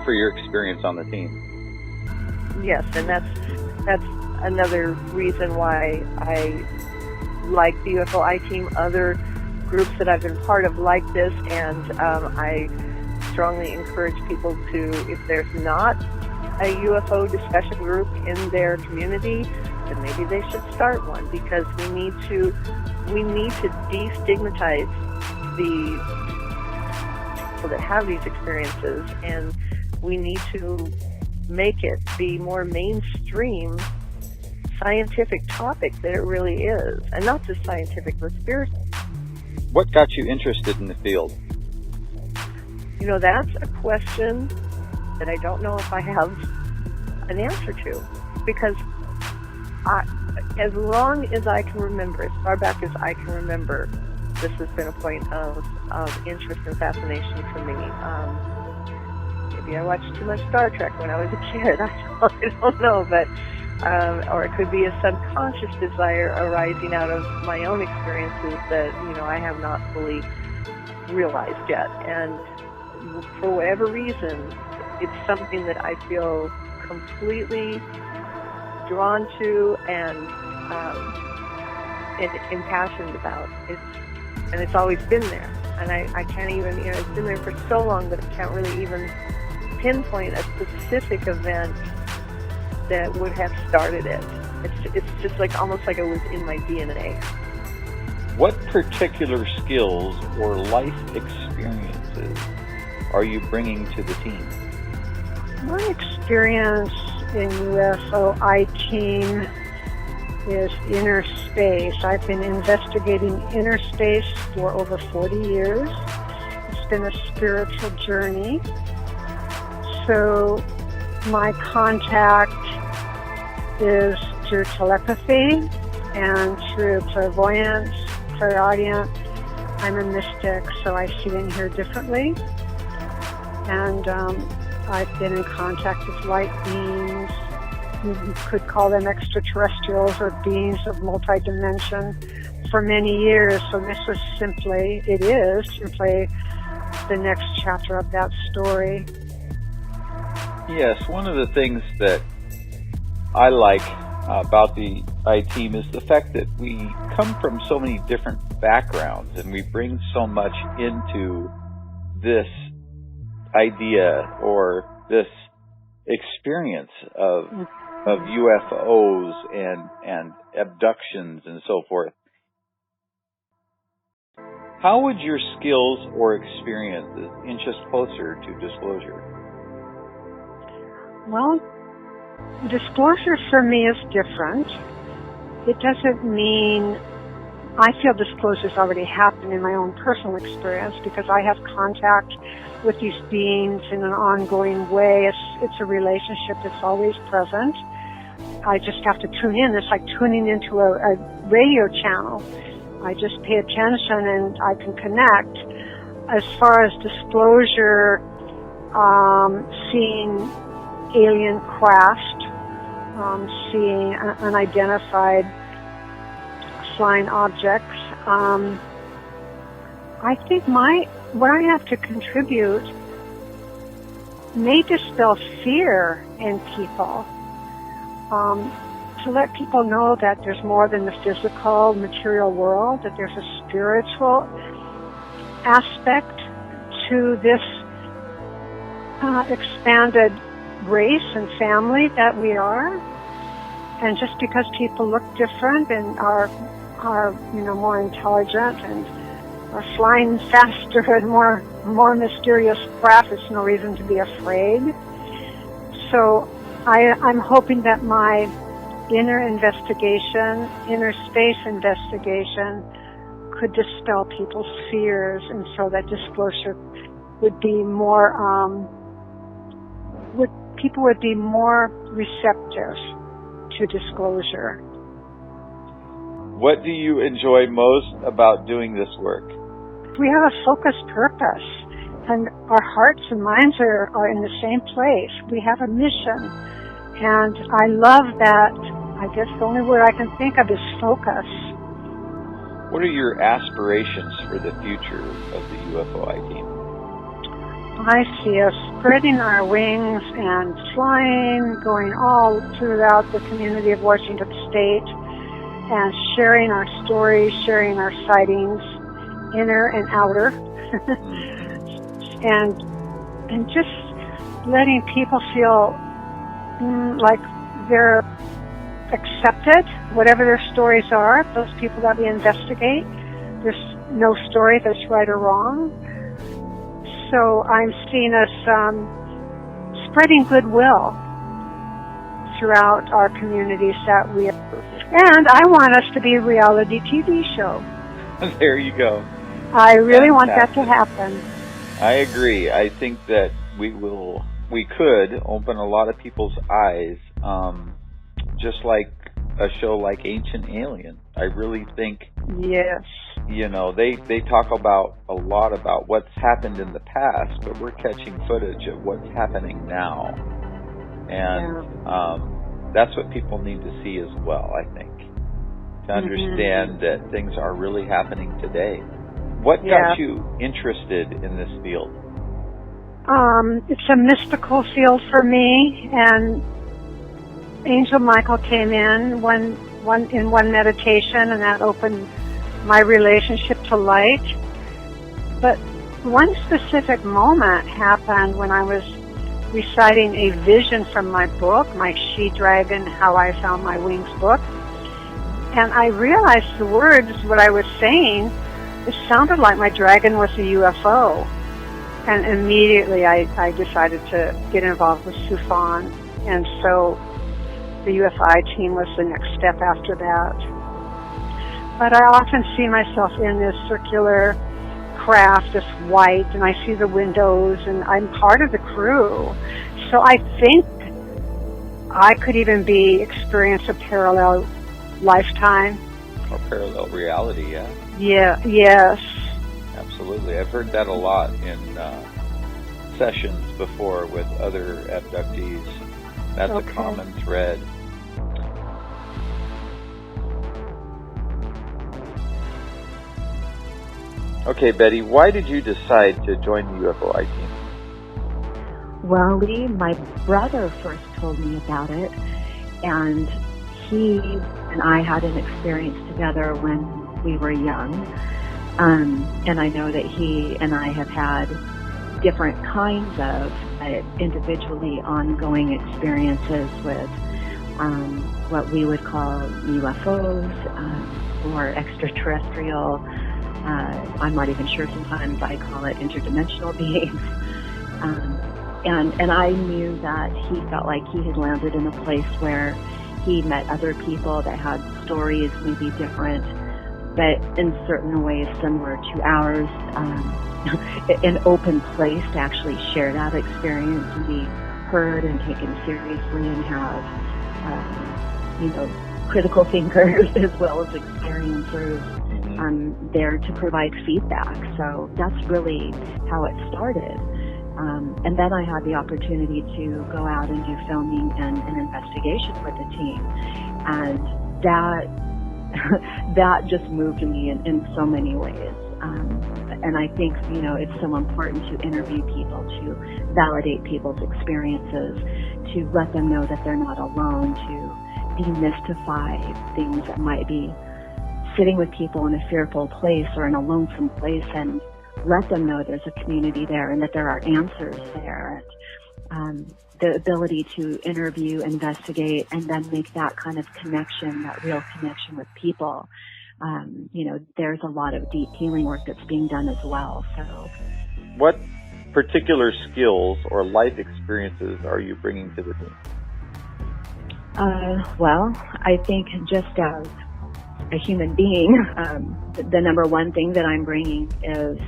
S16: for your experience on the team.
S17: Yes, and that's another reason why I like the UFO team. Other groups that I've been part of like this, and I strongly encourage people to, if there's not a UFO discussion group in their community, then maybe they should start one, because we need to destigmatize the people that have these experiences, and we need to make it be more mainstream scientific topic that it really is, and not just scientific but spiritual.
S16: What got you interested in the field?
S17: You know, that's a question that I don't know if I have an answer to, because as long as I can remember, as far back as I can remember, this has been a point of interest and fascination for me. Maybe I watched too much Star Trek when I was a kid. I don't know, but or it could be a subconscious desire arising out of my own experiences that, you know, I have not fully realized yet. And for whatever reason, it's something that I feel completely drawn to and impassioned about. It's always been there, and I can't even, you know, it's been there for so long that I can't really even pinpoint a specific event that would have started it. It's just like almost like it was in my DNA.
S16: What particular skills or life experiences are you bringing to the team?
S11: My experience in UFOiTEAM is inner space. I've been investigating inner space for over 40 years. It's been a spiritual journey. So my contact is through telepathy and through clairvoyance, clairaudient. I'm a mystic, so I see and hear differently. And I've been in contact with light beings. You could call them extraterrestrials or beings of multi-dimension for many years. So this is simply the next chapter of that story.
S16: Yes, one of the things that I like about the I-Team is the fact that we come from so many different backgrounds and we bring so much into this idea or this experience of UFOs and abductions and so forth. How would your skills or experiences inch us closer to disclosure?
S11: Well, disclosure for me is different. It doesn't mean I feel disclosure's already happened in my own personal experience because I have contact with these beings in an ongoing way. It's a relationship that's always present. I just have to tune in. It's like tuning into a radio channel. I just pay attention and I can connect. As far as disclosure, seeing alien craft, seeing unidentified flying objects. I think what I have to contribute may dispel fear in people, to let people know that there's more than the physical, material world, that there's a spiritual aspect to this expanded race and family that we are. And just because people look different and are more intelligent and are flying faster and more mysterious craft, there's no reason to be afraid. So I'm hoping that my inner space investigation could dispel people's fears, and so that disclosure would be more, people would be more receptive to disclosure.
S16: What do you enjoy most about doing this work?
S11: We have a focused purpose, and our hearts and minds are in the same place. We have a mission, and I love that. I guess the only word I can think of is focus.
S16: What are your aspirations for the future of the UFOiTEAM?
S18: I see us spreading our wings and flying, going all throughout the community of Washington State, and sharing our stories, sharing our sightings, inner and outer, and just letting people feel like they're accepted, whatever their stories are. Those people that we investigate, there's no story that's right or wrong. So I'm seeing us spreading goodwill throughout our communities that we are. And I want us to be a reality TV show.
S16: There you go.
S18: I really want that to happen.
S16: I agree. I think that we could open a lot of people's eyes, just like a show like Ancient Alien. I really think,
S18: yes,
S16: they talk about a lot about what's happened in the past, but we're catching footage of what's happening now. And that's what people need to see as well, I think, to understand that things are really happening today. What got you interested in this field?
S18: It's a mystical field for me, and Angel Michael came in one meditation, and that opened my relationship to light. But one specific moment happened when I was reciting a vision from my book, my She-Dragon, How I Found My Wings book. And I realized the words, what I was saying, it sounded like my dragon was a UFO. And immediately I decided to get involved with Sufan. And so the UFOiTEAM was the next step after that. But I often see myself in this circular craft, this white, and I see the windows, and I'm part of the crew. So I think I could even experience a parallel lifetime.
S16: Or parallel reality, yeah.
S18: Yeah, yes.
S16: Absolutely. I've heard that a lot in sessions before with other abductees. That's a common thread. Okay, Betty, why did you decide to join the UFOiTEAM?
S19: Well, Lee, my brother first told me about it, and he and I had an experience together when we were young. And I know that he and I have had different kinds of individually ongoing experiences with what we would call UFOs or extraterrestrial. I'm not even sure, sometimes I call it interdimensional beings. And I knew that he felt like he had landed in a place where he met other people that had stories maybe different, but in certain ways similar to ours, an open place to actually share that experience and be heard and taken seriously and have, critical thinkers as well as experiencers there to provide feedback. So that's really how it started. And then I had the opportunity to go out and do filming and an investigation with the team. And that just moved me in so many ways. And I think, it's so important to interview people, to validate people's experiences, to let them know that they're not alone, to demystify things that might be sitting with people in a fearful place or in a lonesome place, and let them know there's a community there and that there are answers there. And the ability to interview, investigate, and then make that kind of connection, that real connection with people. There's a lot of deep healing work that's being done as well. So,
S16: what particular skills or life experiences are you bringing to the team?
S19: Well, I think just as a human being, the number one thing that I'm bringing is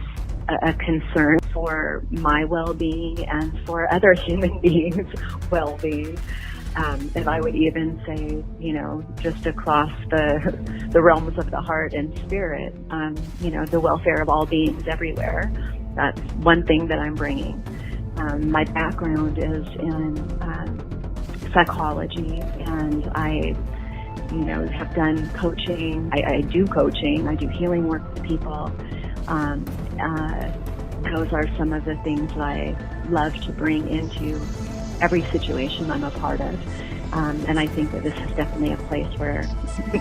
S19: a concern for my well-being and for other human beings' well-being. And I would even say, just across the realms of the heart and spirit, the welfare of all beings everywhere. That's one thing that I'm bringing. My background is in psychology, and I have done coaching. I do coaching. I do healing work with people. those are some of the things that I love to bring into every situation I'm a part of. And I think that this is definitely a place where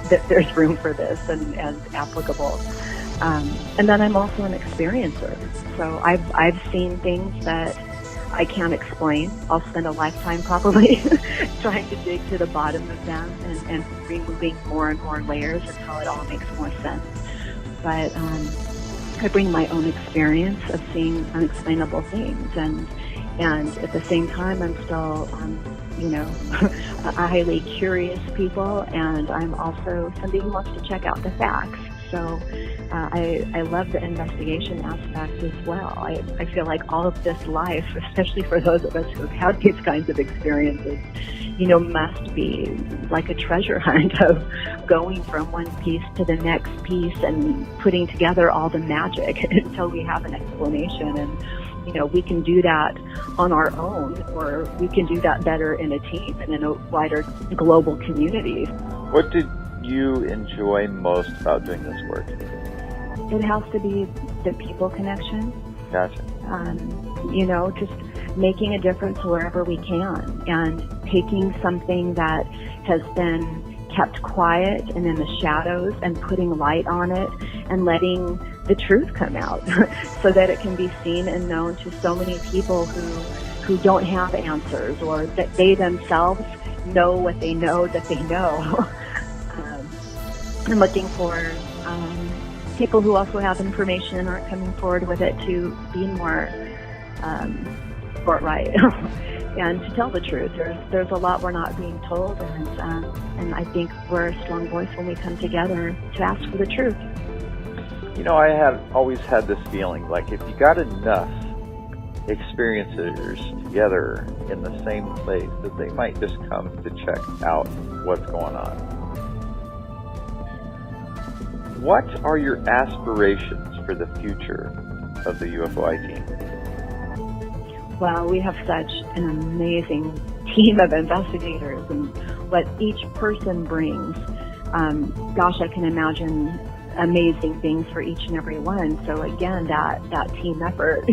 S19: that there's room for this and applicable. And then I'm also an experiencer. So I've seen things that I can't explain. I'll spend a lifetime probably trying to dig to the bottom of them and removing more and more layers until it all makes more sense. But I bring my own experience of seeing unexplainable things, and at the same time, I'm still, a highly curious people, and I'm also somebody who wants to check out the facts. So I love the investigation aspect as well. I feel like all of this life, especially for those of us who have had these kinds of experiences, must be like a treasure hunt of going from one piece to the next piece and putting together all the magic until we have an explanation. And, we can do that on our own, or we can do that better in a team and in a wider global community.
S16: What did you enjoy most about doing this work?
S19: It has to be the people connection.
S16: Gotcha.
S19: Just making a difference wherever we can, and taking something that has been kept quiet and in the shadows and putting light on it and letting the truth come out so that it can be seen and known to so many people who don't have answers, or that they themselves know what they know that they know. I'm looking for people who also have information and aren't coming forward with it to be more forthright and to tell the truth. There's a lot we're not being told, and I think we're a strong voice when we come together to ask for the truth.
S16: I have always had this feeling, like if you got enough experiencers together in the same place, that they might just come to check out what's going on. What are your aspirations for the future of the UFOiTEAM?
S19: Well, we have such an amazing team of investigators, and what each person brings, gosh, I can imagine amazing things for each and every one. So again, that team effort,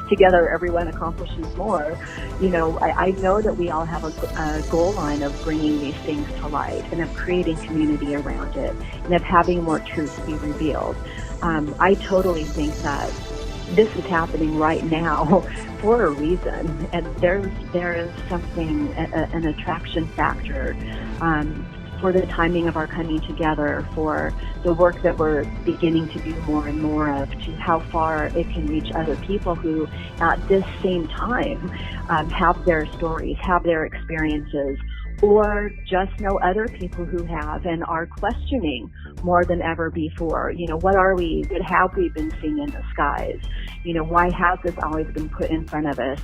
S19: together everyone accomplishes more. I know that we all have a goal line of bringing these things to light and of creating community around it and of having more truth be revealed. I totally think that this is happening right now for a reason, and there is something, an attraction factor for the timing of our coming together, for the work that we're beginning to do more and more of, to how far it can reach other people who at this same time have their stories, have their experiences, or just know other people who have and are questioning more than ever before. What are we? What have we been seeing in the skies? Why has this always been put in front of us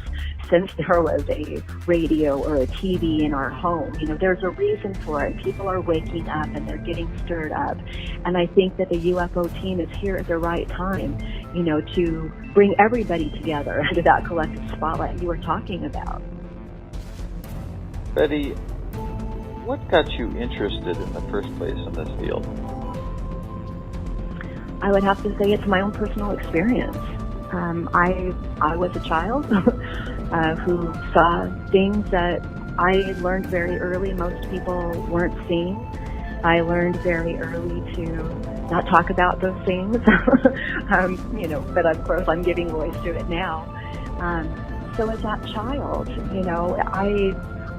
S19: since there was a radio or a TV in our home? There's a reason for it. People are waking up and they're getting stirred up. And I think that the UFO team is here at the right time, to bring everybody together under that collective spotlight you were talking about.
S16: Betty, what got you interested in the first place in this field?
S19: I would have to say it's my own personal experience. I was a child who saw things that I learned very early most people weren't seeing. I learned very early to not talk about those things, but of course I'm giving voice to it now. So as that child,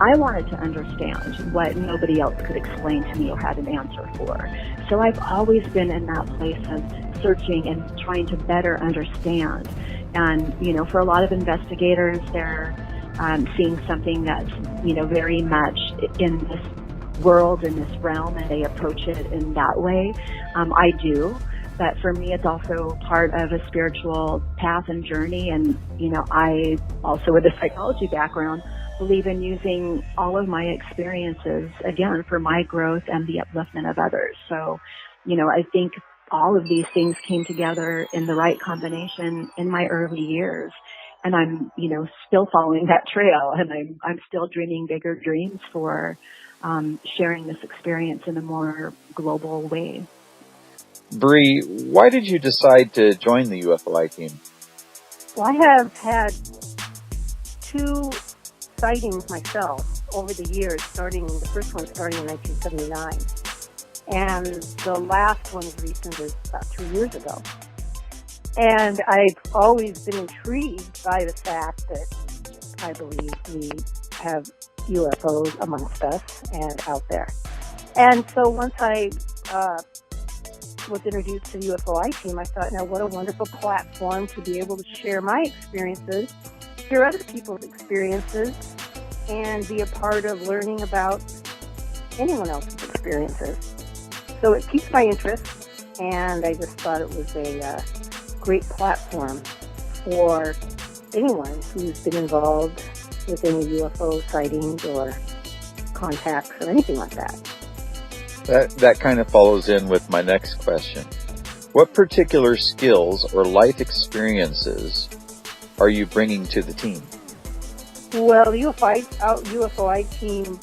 S19: I wanted to understand what nobody else could explain to me or had an answer for. So I've always been in that place of searching and trying to better understand. And, for a lot of investigators, they're seeing something that's, very much in this world, in this realm, and they approach it in that way. I do. But for me, it's also part of a spiritual path and journey. And, I also, with a psychology background, believe in using all of my experiences, again, for my growth and the upliftment of others. So, I think all of these things came together in the right combination in my early years. And I'm, still following that trail, and I'm still dreaming bigger dreams for sharing this experience in a more global way.
S16: Bree, why did you decide to join the UFOiTEAM?
S18: Well, I have had 2 sightings myself over the years, the first one starting in 1979. And the last one as recent is about 2 years ago. And I've always been intrigued by the fact that I believe we have UFOs amongst us and out there. And so once I was introduced to the UFOiTEAM, I thought, now what a wonderful platform to be able to share my experiences, hear other people's experiences, and be a part of learning about anyone else's experiences. So it piqued my interest, and I just thought it was a great platform for anyone who's been involved with any UFO sightings or contacts or anything like that.
S16: That kind of follows in with my next question. What particular skills or life experiences are you bringing to the team?
S18: Well, the UFOiTEAM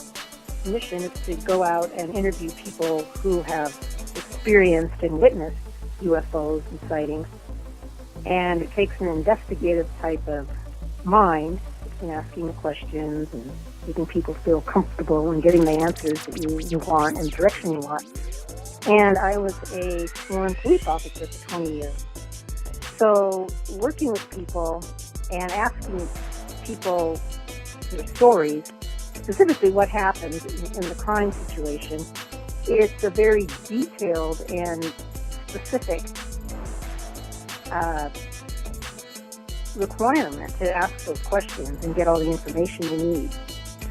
S18: mission is to go out and interview people who have experienced and witnessed UFOs and sightings. And it takes an investigative type of mind in asking the questions and making people feel comfortable and getting the answers that you want and the direction you want. And I was a sworn police officer for 20 years. So working with people and asking people their stories, specifically what happened in the crime situation, it's a very detailed and specific requirement to ask those questions and get all the information you need.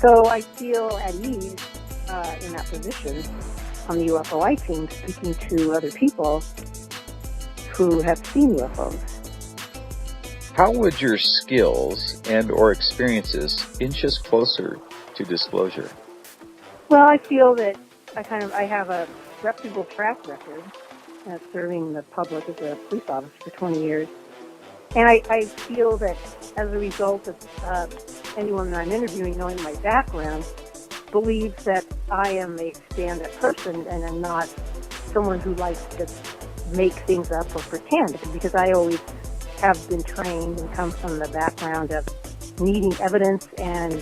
S18: So I feel at ease in that position on the UFOiTEAM, speaking to other people who have seen UFOs.
S16: How would your skills and or experiences inch us closer to disclosure?
S18: Well, I feel that I have a reputable track record serving the public as a police officer for 20 years. And I feel that as a result of anyone that I'm interviewing knowing my background, believes that I am a stand-up person and I'm not someone who likes to make things up or pretend, because I always have been trained and come from the background of needing evidence and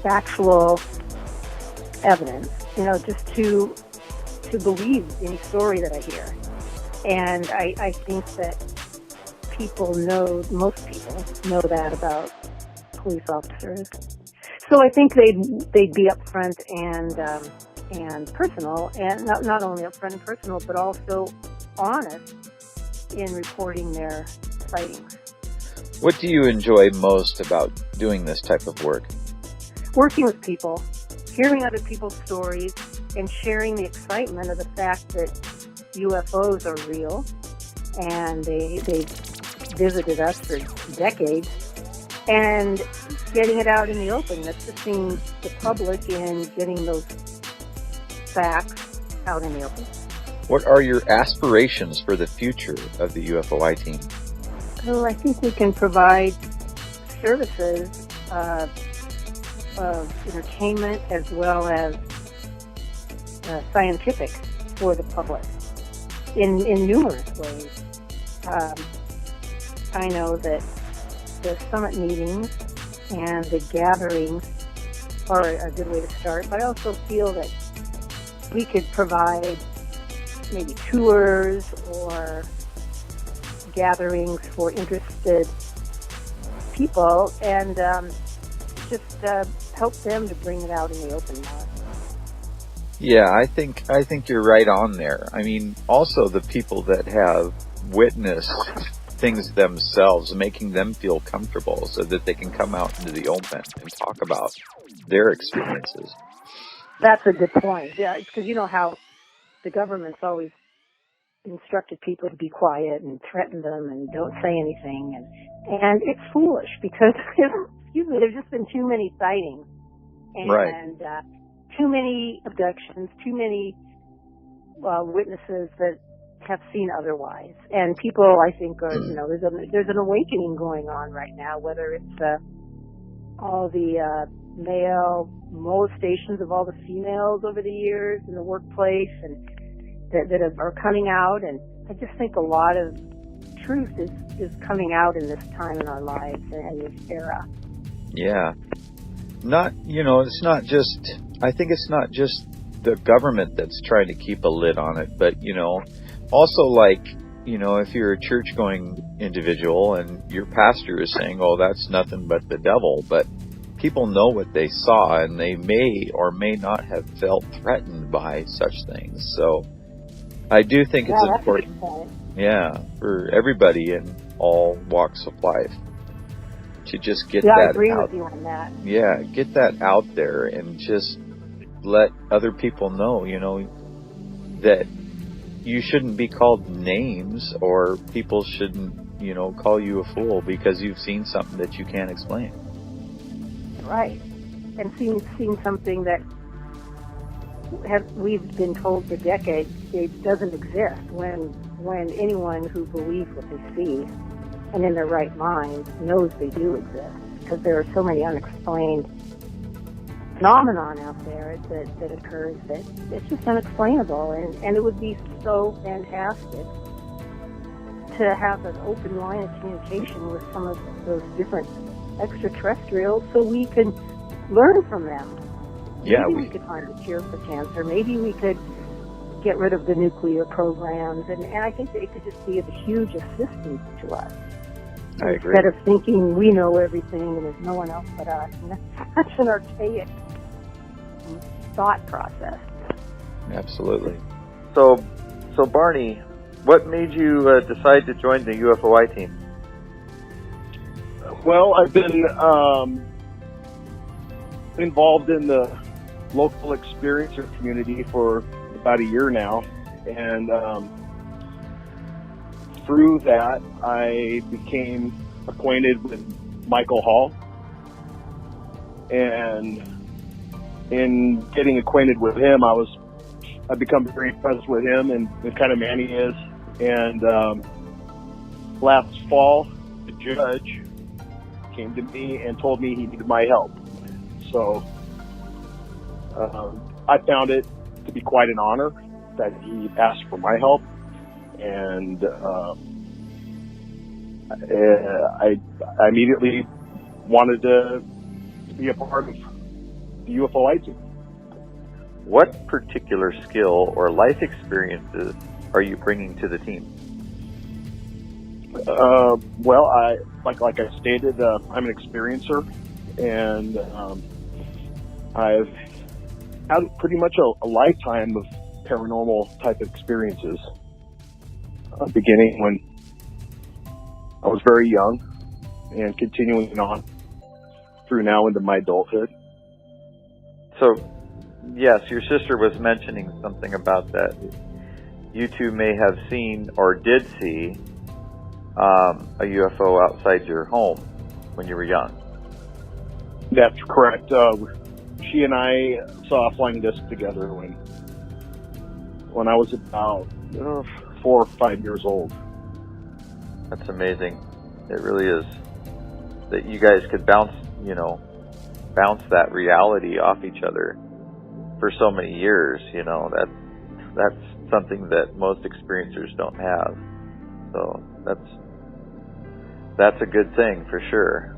S18: factual evidence, just to believe any story that I hear. And I think that most people know that about police officers. So I think they'd be upfront and personal, and not only upfront and personal, but also honest in reporting their sightings.
S16: What do you enjoy most about doing this type of work?
S18: Working with people, hearing other people's stories, and sharing the excitement of the fact that UFOs are real, and they visited us for decades, and getting it out in the open, assisting the public in getting those facts out in the open.
S16: What are your aspirations for the future of the UFOiTEAM?
S18: So I think we can provide services of entertainment as well as scientific for the public in numerous ways. I know that the summit meetings and the gatherings are a good way to start, but I also feel that we could provide maybe tours or gatherings for interested people and just help them to bring it out in the open more.
S16: Yeah, I think you're right on there. I mean, also the people that have witnessed things themselves, making them feel comfortable so that they can come out into the open and talk about their experiences.
S18: That's a good point. Yeah, because you know how the government's always instructed people to be quiet and threaten them and don't say anything, and it's foolish because there's just been too many sightings and
S16: right.
S18: Too many abductions, too many witnesses that have seen otherwise, and people I think are there's an awakening going on right now, whether it's all the male molestations of all the females over the years in the workplace and that are coming out, and I just think a lot of truth is coming out in this time in our lives and this era.
S16: Yeah. It's not just, I think it's not just the government that's trying to keep a lid on it, but, also like, if you're a church-going individual and your pastor is saying, oh, that's nothing but the devil, but people know what they saw and they may or may not have felt threatened by such things. So I do think it's important, for everybody in all walks of life to just get that out.
S18: I agree with you on that.
S16: Yeah, get that out there and just let other people know, that you shouldn't be called names, or people shouldn't, call you a fool because you've seen something that you can't explain.
S18: Right. And seen something that we've been told for decades it doesn't exist, when anyone who believes what they see and in their right mind knows they do exist, because there are so many unexplained phenomenon out there that occurs that it's just unexplainable, and it would be so fantastic to have an open line of communication with some of those different extraterrestrials so we can learn from them.
S16: Yeah,
S18: maybe we could find a cure for cancer. Maybe we could get rid of the nuclear programs, and I think that it could just be of a huge assistance to us.
S16: I agree.
S18: Instead of thinking we know everything and there's no one else but us. And that's an archaic thought process.
S16: Absolutely. So Barney, what made you decide to join the UFOI team?
S20: Well, I've been involved in the local experiencer community for about a year now, and through that I became acquainted with Michael Hall, and in getting acquainted with him I've become very impressed with him and the kind of man he is. And last fall the judge came to me and told me he needed my help, so I found it to be quite an honor that he asked for my help, and I immediately wanted to be a part of the UFOiTEAM team.
S16: What particular skill or life experiences are you bringing to the team?
S20: Well, like I stated, I'm an experiencer, and I've had pretty much a lifetime of paranormal type of experiences, beginning when I was very young and continuing on through now into my adulthood.
S16: So, yes, your sister was mentioning something about that. You two may have seen or did see a UFO outside your home when you were young.
S20: That's correct. She and I saw a flying disc together when I was about 4 or 5 years old.
S16: That's amazing. It really is. That you guys could bounce that reality off each other for so many years. That's something that most experiencers don't have. So that's a good thing for sure.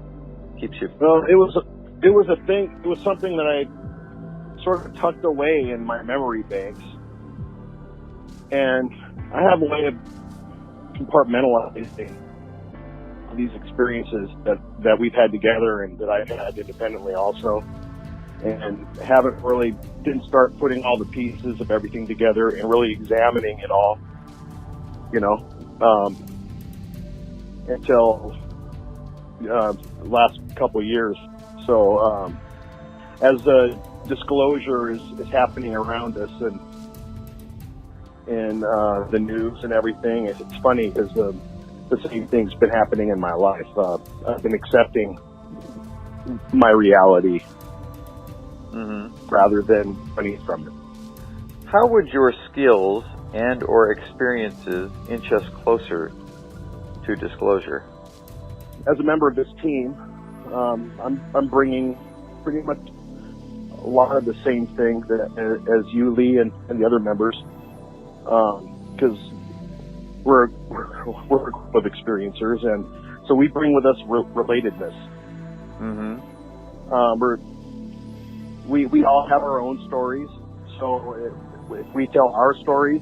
S16: Keeps you.
S20: Well, it was a thing. It was something that I sort of tucked away in my memory banks, and I have a way of compartmentalizing these experiences that we've had together and that I've had independently also, and didn't start putting all the pieces of everything together and really examining it all, until the last couple of years. So as the disclosure is happening around us and in the news and everything, it's funny because the same thing's been happening in my life. I've been accepting my reality rather than running from it.
S16: How would your skills and or experiences inch us closer to disclosure?
S20: As a member of this team, I'm bringing pretty much a lot of the same things as you, Lee, and the other members, because we're a group of experiencers, and so we bring with us relatedness. We all have our own stories, so if we tell our stories,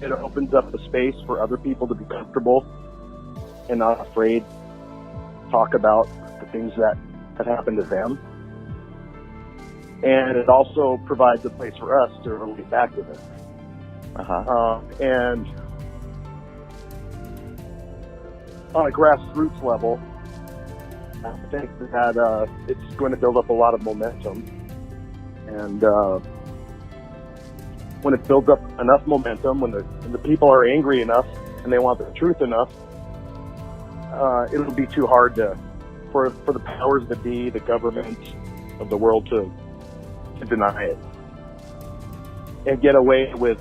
S20: it opens up the space for other people to be comfortable and not afraid to talk about the things that have happened to them. And it also provides a place for us to relate back with it. And on a grassroots level, I think that it's going to build up a lot of momentum. And when it builds up enough momentum, when the people are angry enough and they want the truth enough, it'll be too hard for the powers that be, the government of the world, to deny it and get away with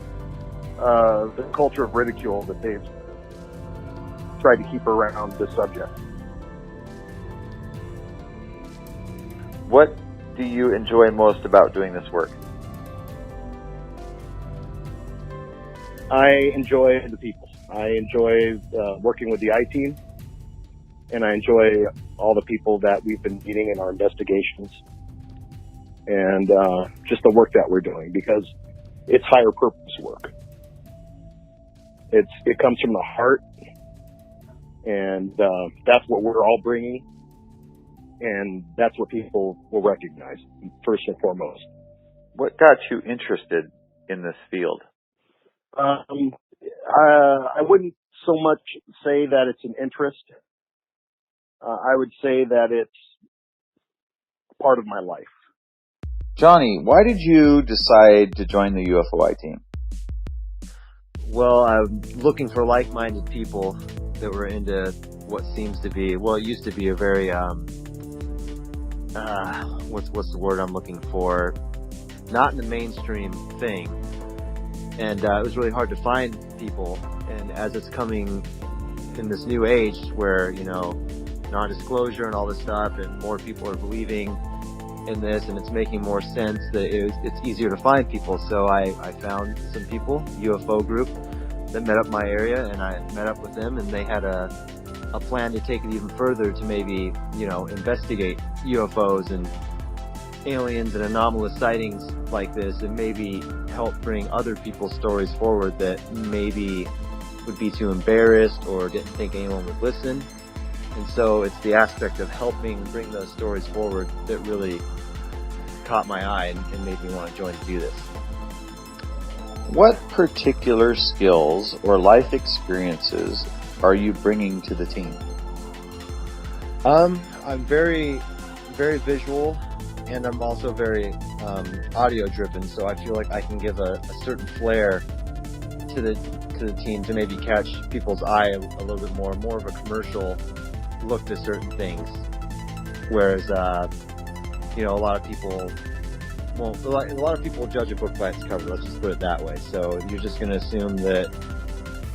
S20: the culture of ridicule that they've tried to keep around this subject.
S16: What do you enjoy most about doing this work?
S20: I enjoy the people. I enjoy working with the I-Team, and I enjoy all the people that we've been meeting in our investigations, and just the work that we're doing, because it's higher purpose work. It comes from the heart, and that's what we're all bringing, and that's what people will recognize first and foremost.
S16: What got you interested in this field?
S20: I wouldn't so much say that it's an interest. I would say that it's part of my life.
S16: Johnny, why did you decide to join the UFOiTEAM?
S21: Well, I'm looking for like-minded people that were into what seems to be, well, it used to be a very, what's the word I'm looking for? Not in the mainstream thing. And it was really hard to find people. And as it's coming in this new age where, non-disclosure and all this stuff, and more people are believing in this, and it's making more sense that it's easier to find people. So I found some people, UFO group, that met up my area, and I met up with them, and they had a plan to take it even further to maybe, investigate UFOs and aliens and anomalous sightings like this, and maybe help bring other people's stories forward that maybe would be too embarrassed or didn't think anyone would listen. And so it's the aspect of helping bring those stories forward that really caught my eye and made me want to join to do this.
S16: What particular skills or life experiences are you bringing to the team?
S21: I'm very, very visual, and I'm also very audio driven, so I feel like I can give a certain flair to the team to maybe catch people's eye a little bit more of a commercial look to certain things. Whereas, a lot of people, a lot of people judge a book by its cover, let's just put it that way. So you're just going to assume that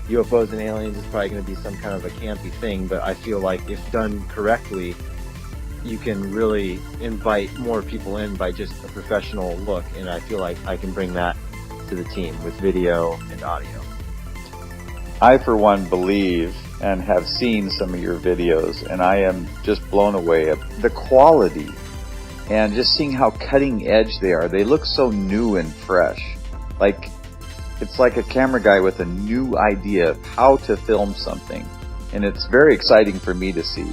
S21: UFOs and aliens is probably going to be some kind of a campy thing, but I feel like if done correctly, you can really invite more people in by just a professional look, and I feel like I can bring that to the team with video and audio.
S16: I, for one, believe and have seen some of your videos, and I am just blown away at the quality and just seeing how cutting edge they are. They look so new and fresh. It's like a camera guy with a new idea of how to film something, and it's very exciting for me to see.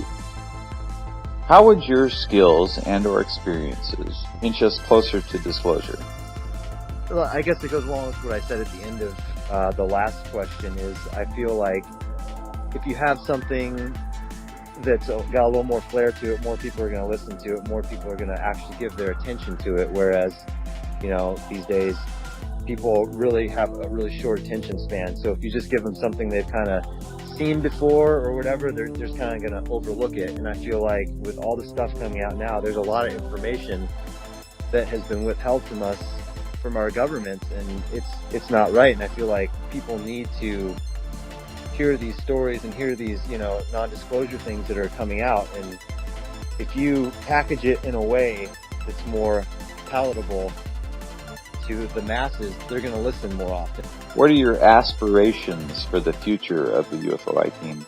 S16: How would your skills and or experiences inch us closer to disclosure?
S21: Well, I guess it goes along with what I said at the end of the last question is I feel like if you have something that's got a little more flair to it, more people are going to listen to it, more people are going to actually give their attention to it, whereas, these days people really have a really short attention span. So if you just give them something they've kind of seen before or whatever, they're just kind of going to overlook it. And I feel like with all the stuff coming out now, there's a lot of information that has been withheld from us, from our government, and it's not right. And I feel like people need to hear these stories and hear these, non-disclosure things that are coming out. And if you package it in a way that's more palatable to the masses, they're going to listen more often.
S1: What are your aspirations for the future of the UFOI team?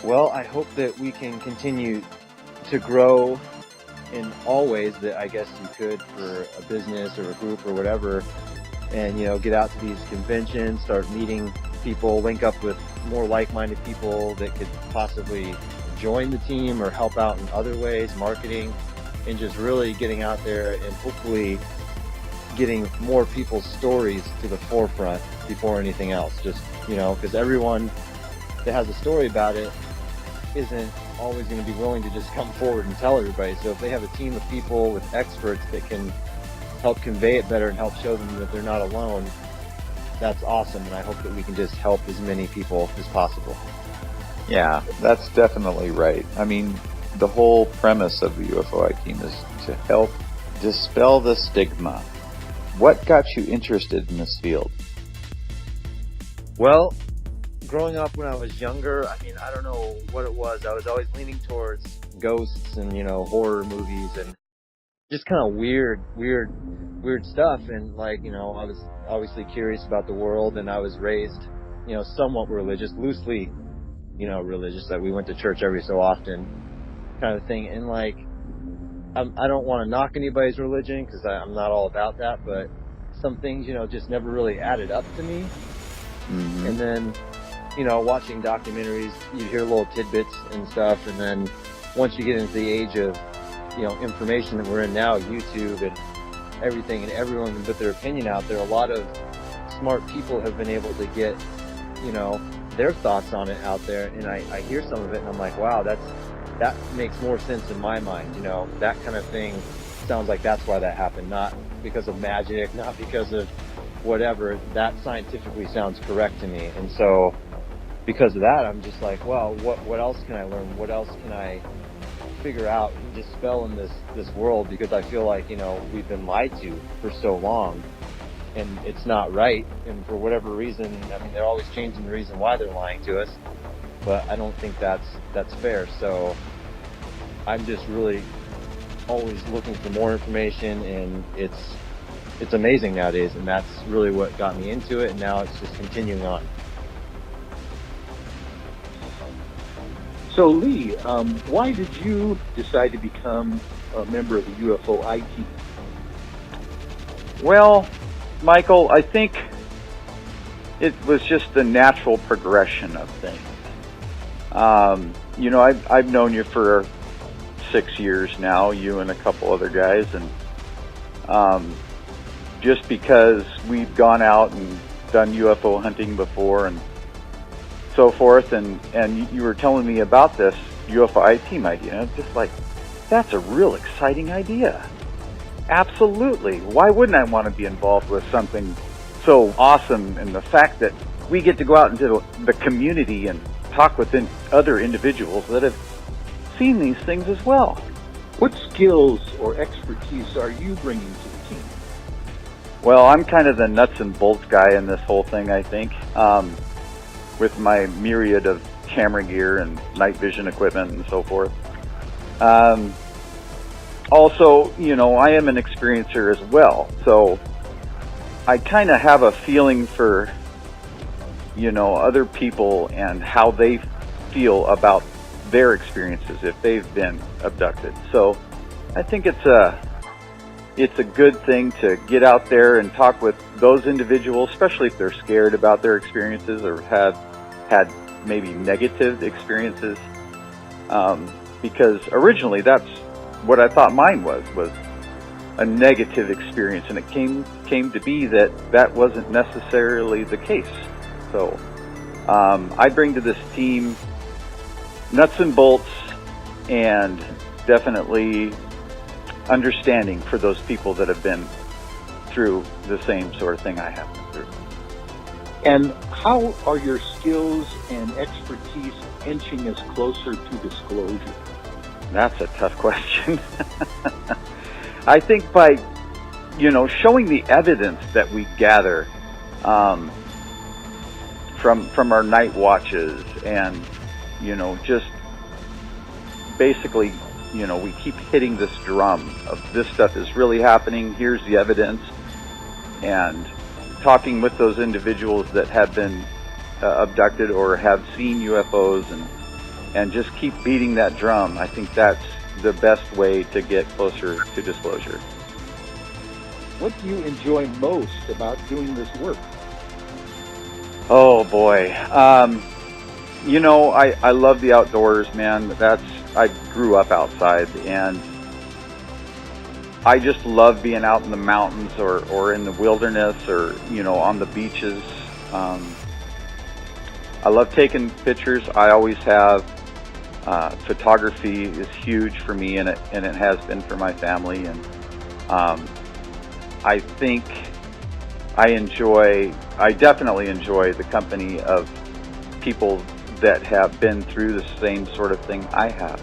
S21: Well, I hope that we can continue to grow in all ways that I guess you could for a business or a group or whatever, and get out to these conventions, start meeting people, link up with more like-minded people that could possibly join the team or help out in other ways, marketing, and just really getting out there and hopefully getting more people's stories to the forefront before anything else. Just, because everyone that has a story about it isn't always going to be willing to just come forward and tell everybody. So if they have a team of people with experts that can help convey it better and help show them that they're not alone, that's awesome. And I hope that we can just help as many people as possible.
S1: Yeah, that's definitely right. I mean, the whole premise of the UFOI team is to help dispel the stigma. What got you interested in this field?
S21: Well, growing up when I was younger, I don't know what it was. I was always leaning towards ghosts and, horror movies and just kind of weird stuff. And I was obviously curious about the world, and I was raised, somewhat religious, loosely, religious, that we went to church every so often kind of thing. And I don't want to knock anybody's religion because I'm not all about that, but some things, just never really added up to me.
S1: Mm-hmm.
S21: And then, watching documentaries, you hear little tidbits and stuff. And then once you get into the age of, information that we're in now, YouTube and everything, and everyone can put their opinion out there, a lot of smart people have been able to get, their thoughts on it out there. And I hear some of it and I'm like, wow, that makes more sense in my mind. That kind of thing sounds like that's why that happened, not because of magic, not because of whatever. That scientifically sounds correct to me. And so because of that, I'm just like, well, what else can I learn? What else can I figure out and dispel in this world? Because I feel like, we've been lied to for so long, and it's not right. And for whatever reason, they're always changing the reason why they're lying to us, but I don't think that's fair. So I'm just really always looking for more information, and it's amazing nowadays, and that's really what got me into it, and now it's just continuing on.
S22: So Lee, why did you decide to become a member of the UFOI team?
S1: Well, Michael, I think it was just the natural progression of things. I've known you for 6 years now, you and a couple other guys, and just because we've gone out and done UFO hunting before and so forth, and you were telling me about this UFOI team idea, and it's just like, that's a real exciting idea. Absolutely. Why wouldn't I want to be involved with something so awesome? And the fact that we get to go out into the community and talk with other individuals that have seen these things as well.
S22: What skills or expertise are you bringing to the team?
S1: Well, I'm kind of the nuts and bolts guy in this whole thing, I think, with my myriad of camera gear and night vision equipment and so forth. Also, I am an experiencer as well, so I kind of have a feeling for, other people and how they feel about their experiences if they've been abducted. So I think it's a good thing to get out there and talk with those individuals, especially if they're scared about their experiences or have had maybe negative experiences, because originally that's what I thought mine was a negative experience, and it came to be that wasn't necessarily the case. So I bring to this team nuts and bolts and definitely understanding for those people that have been through the same sort of thing I have been through.
S22: And how are your skills and expertise inching us closer to disclosure?
S1: That's a tough question. I think by, showing the evidence that we gather from our night watches and, just basically you know, we keep hitting this drum of this stuff is really happening, here's the evidence, and talking with those individuals that have been abducted or have seen UFOs, and just keep beating that drum. I think that's the best way to get closer to disclosure.
S22: What do you enjoy most about doing this work?
S1: Oh boy. You know, I love the outdoors, man. I grew up outside, and I just love being out in the mountains or in the wilderness, or, you know, on the beaches. I love taking pictures. I always have. Photography is huge for me, and it has been for my family. And I think I definitely enjoy the company of people that have been through the same sort of thing I have,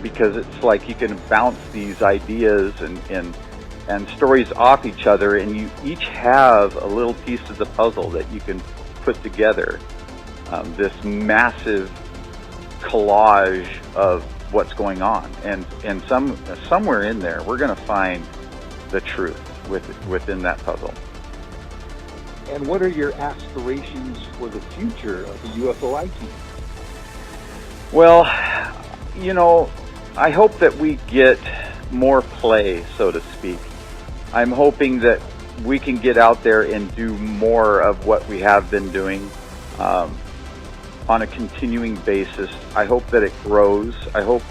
S1: because it's like you can bounce these ideas and stories off each other, and you each have a little piece of the puzzle that you can put together, this massive collage of what's going on, and somewhere in there we're going to find the truth within that puzzle.
S22: And what are your aspirations for the future of the UFOiTEAM?
S1: Well, you know, I hope that we get more play, so to speak. I'm hoping that we can get out there and do more of what we have been doing on a continuing basis. I hope that it grows. I hope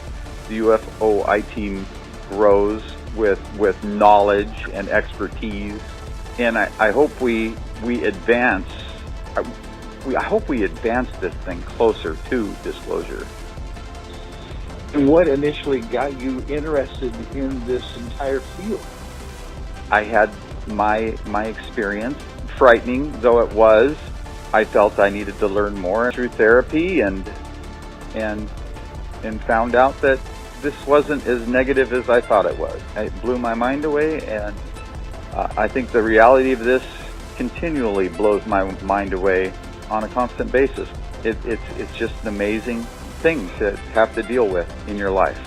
S1: the UFOiTEAM grows with knowledge and expertise, and I hope we advance. I hope we advance this thing closer to disclosure.
S22: And what initially got you interested in this entire field?
S1: I had my experience, frightening though it was. I felt I needed to learn more through therapy, and found out that this wasn't as negative as I thought it was. It blew my mind away, and I think the reality of this continually blows my mind away on a constant basis. It's just an amazing thing to have to deal with in your life.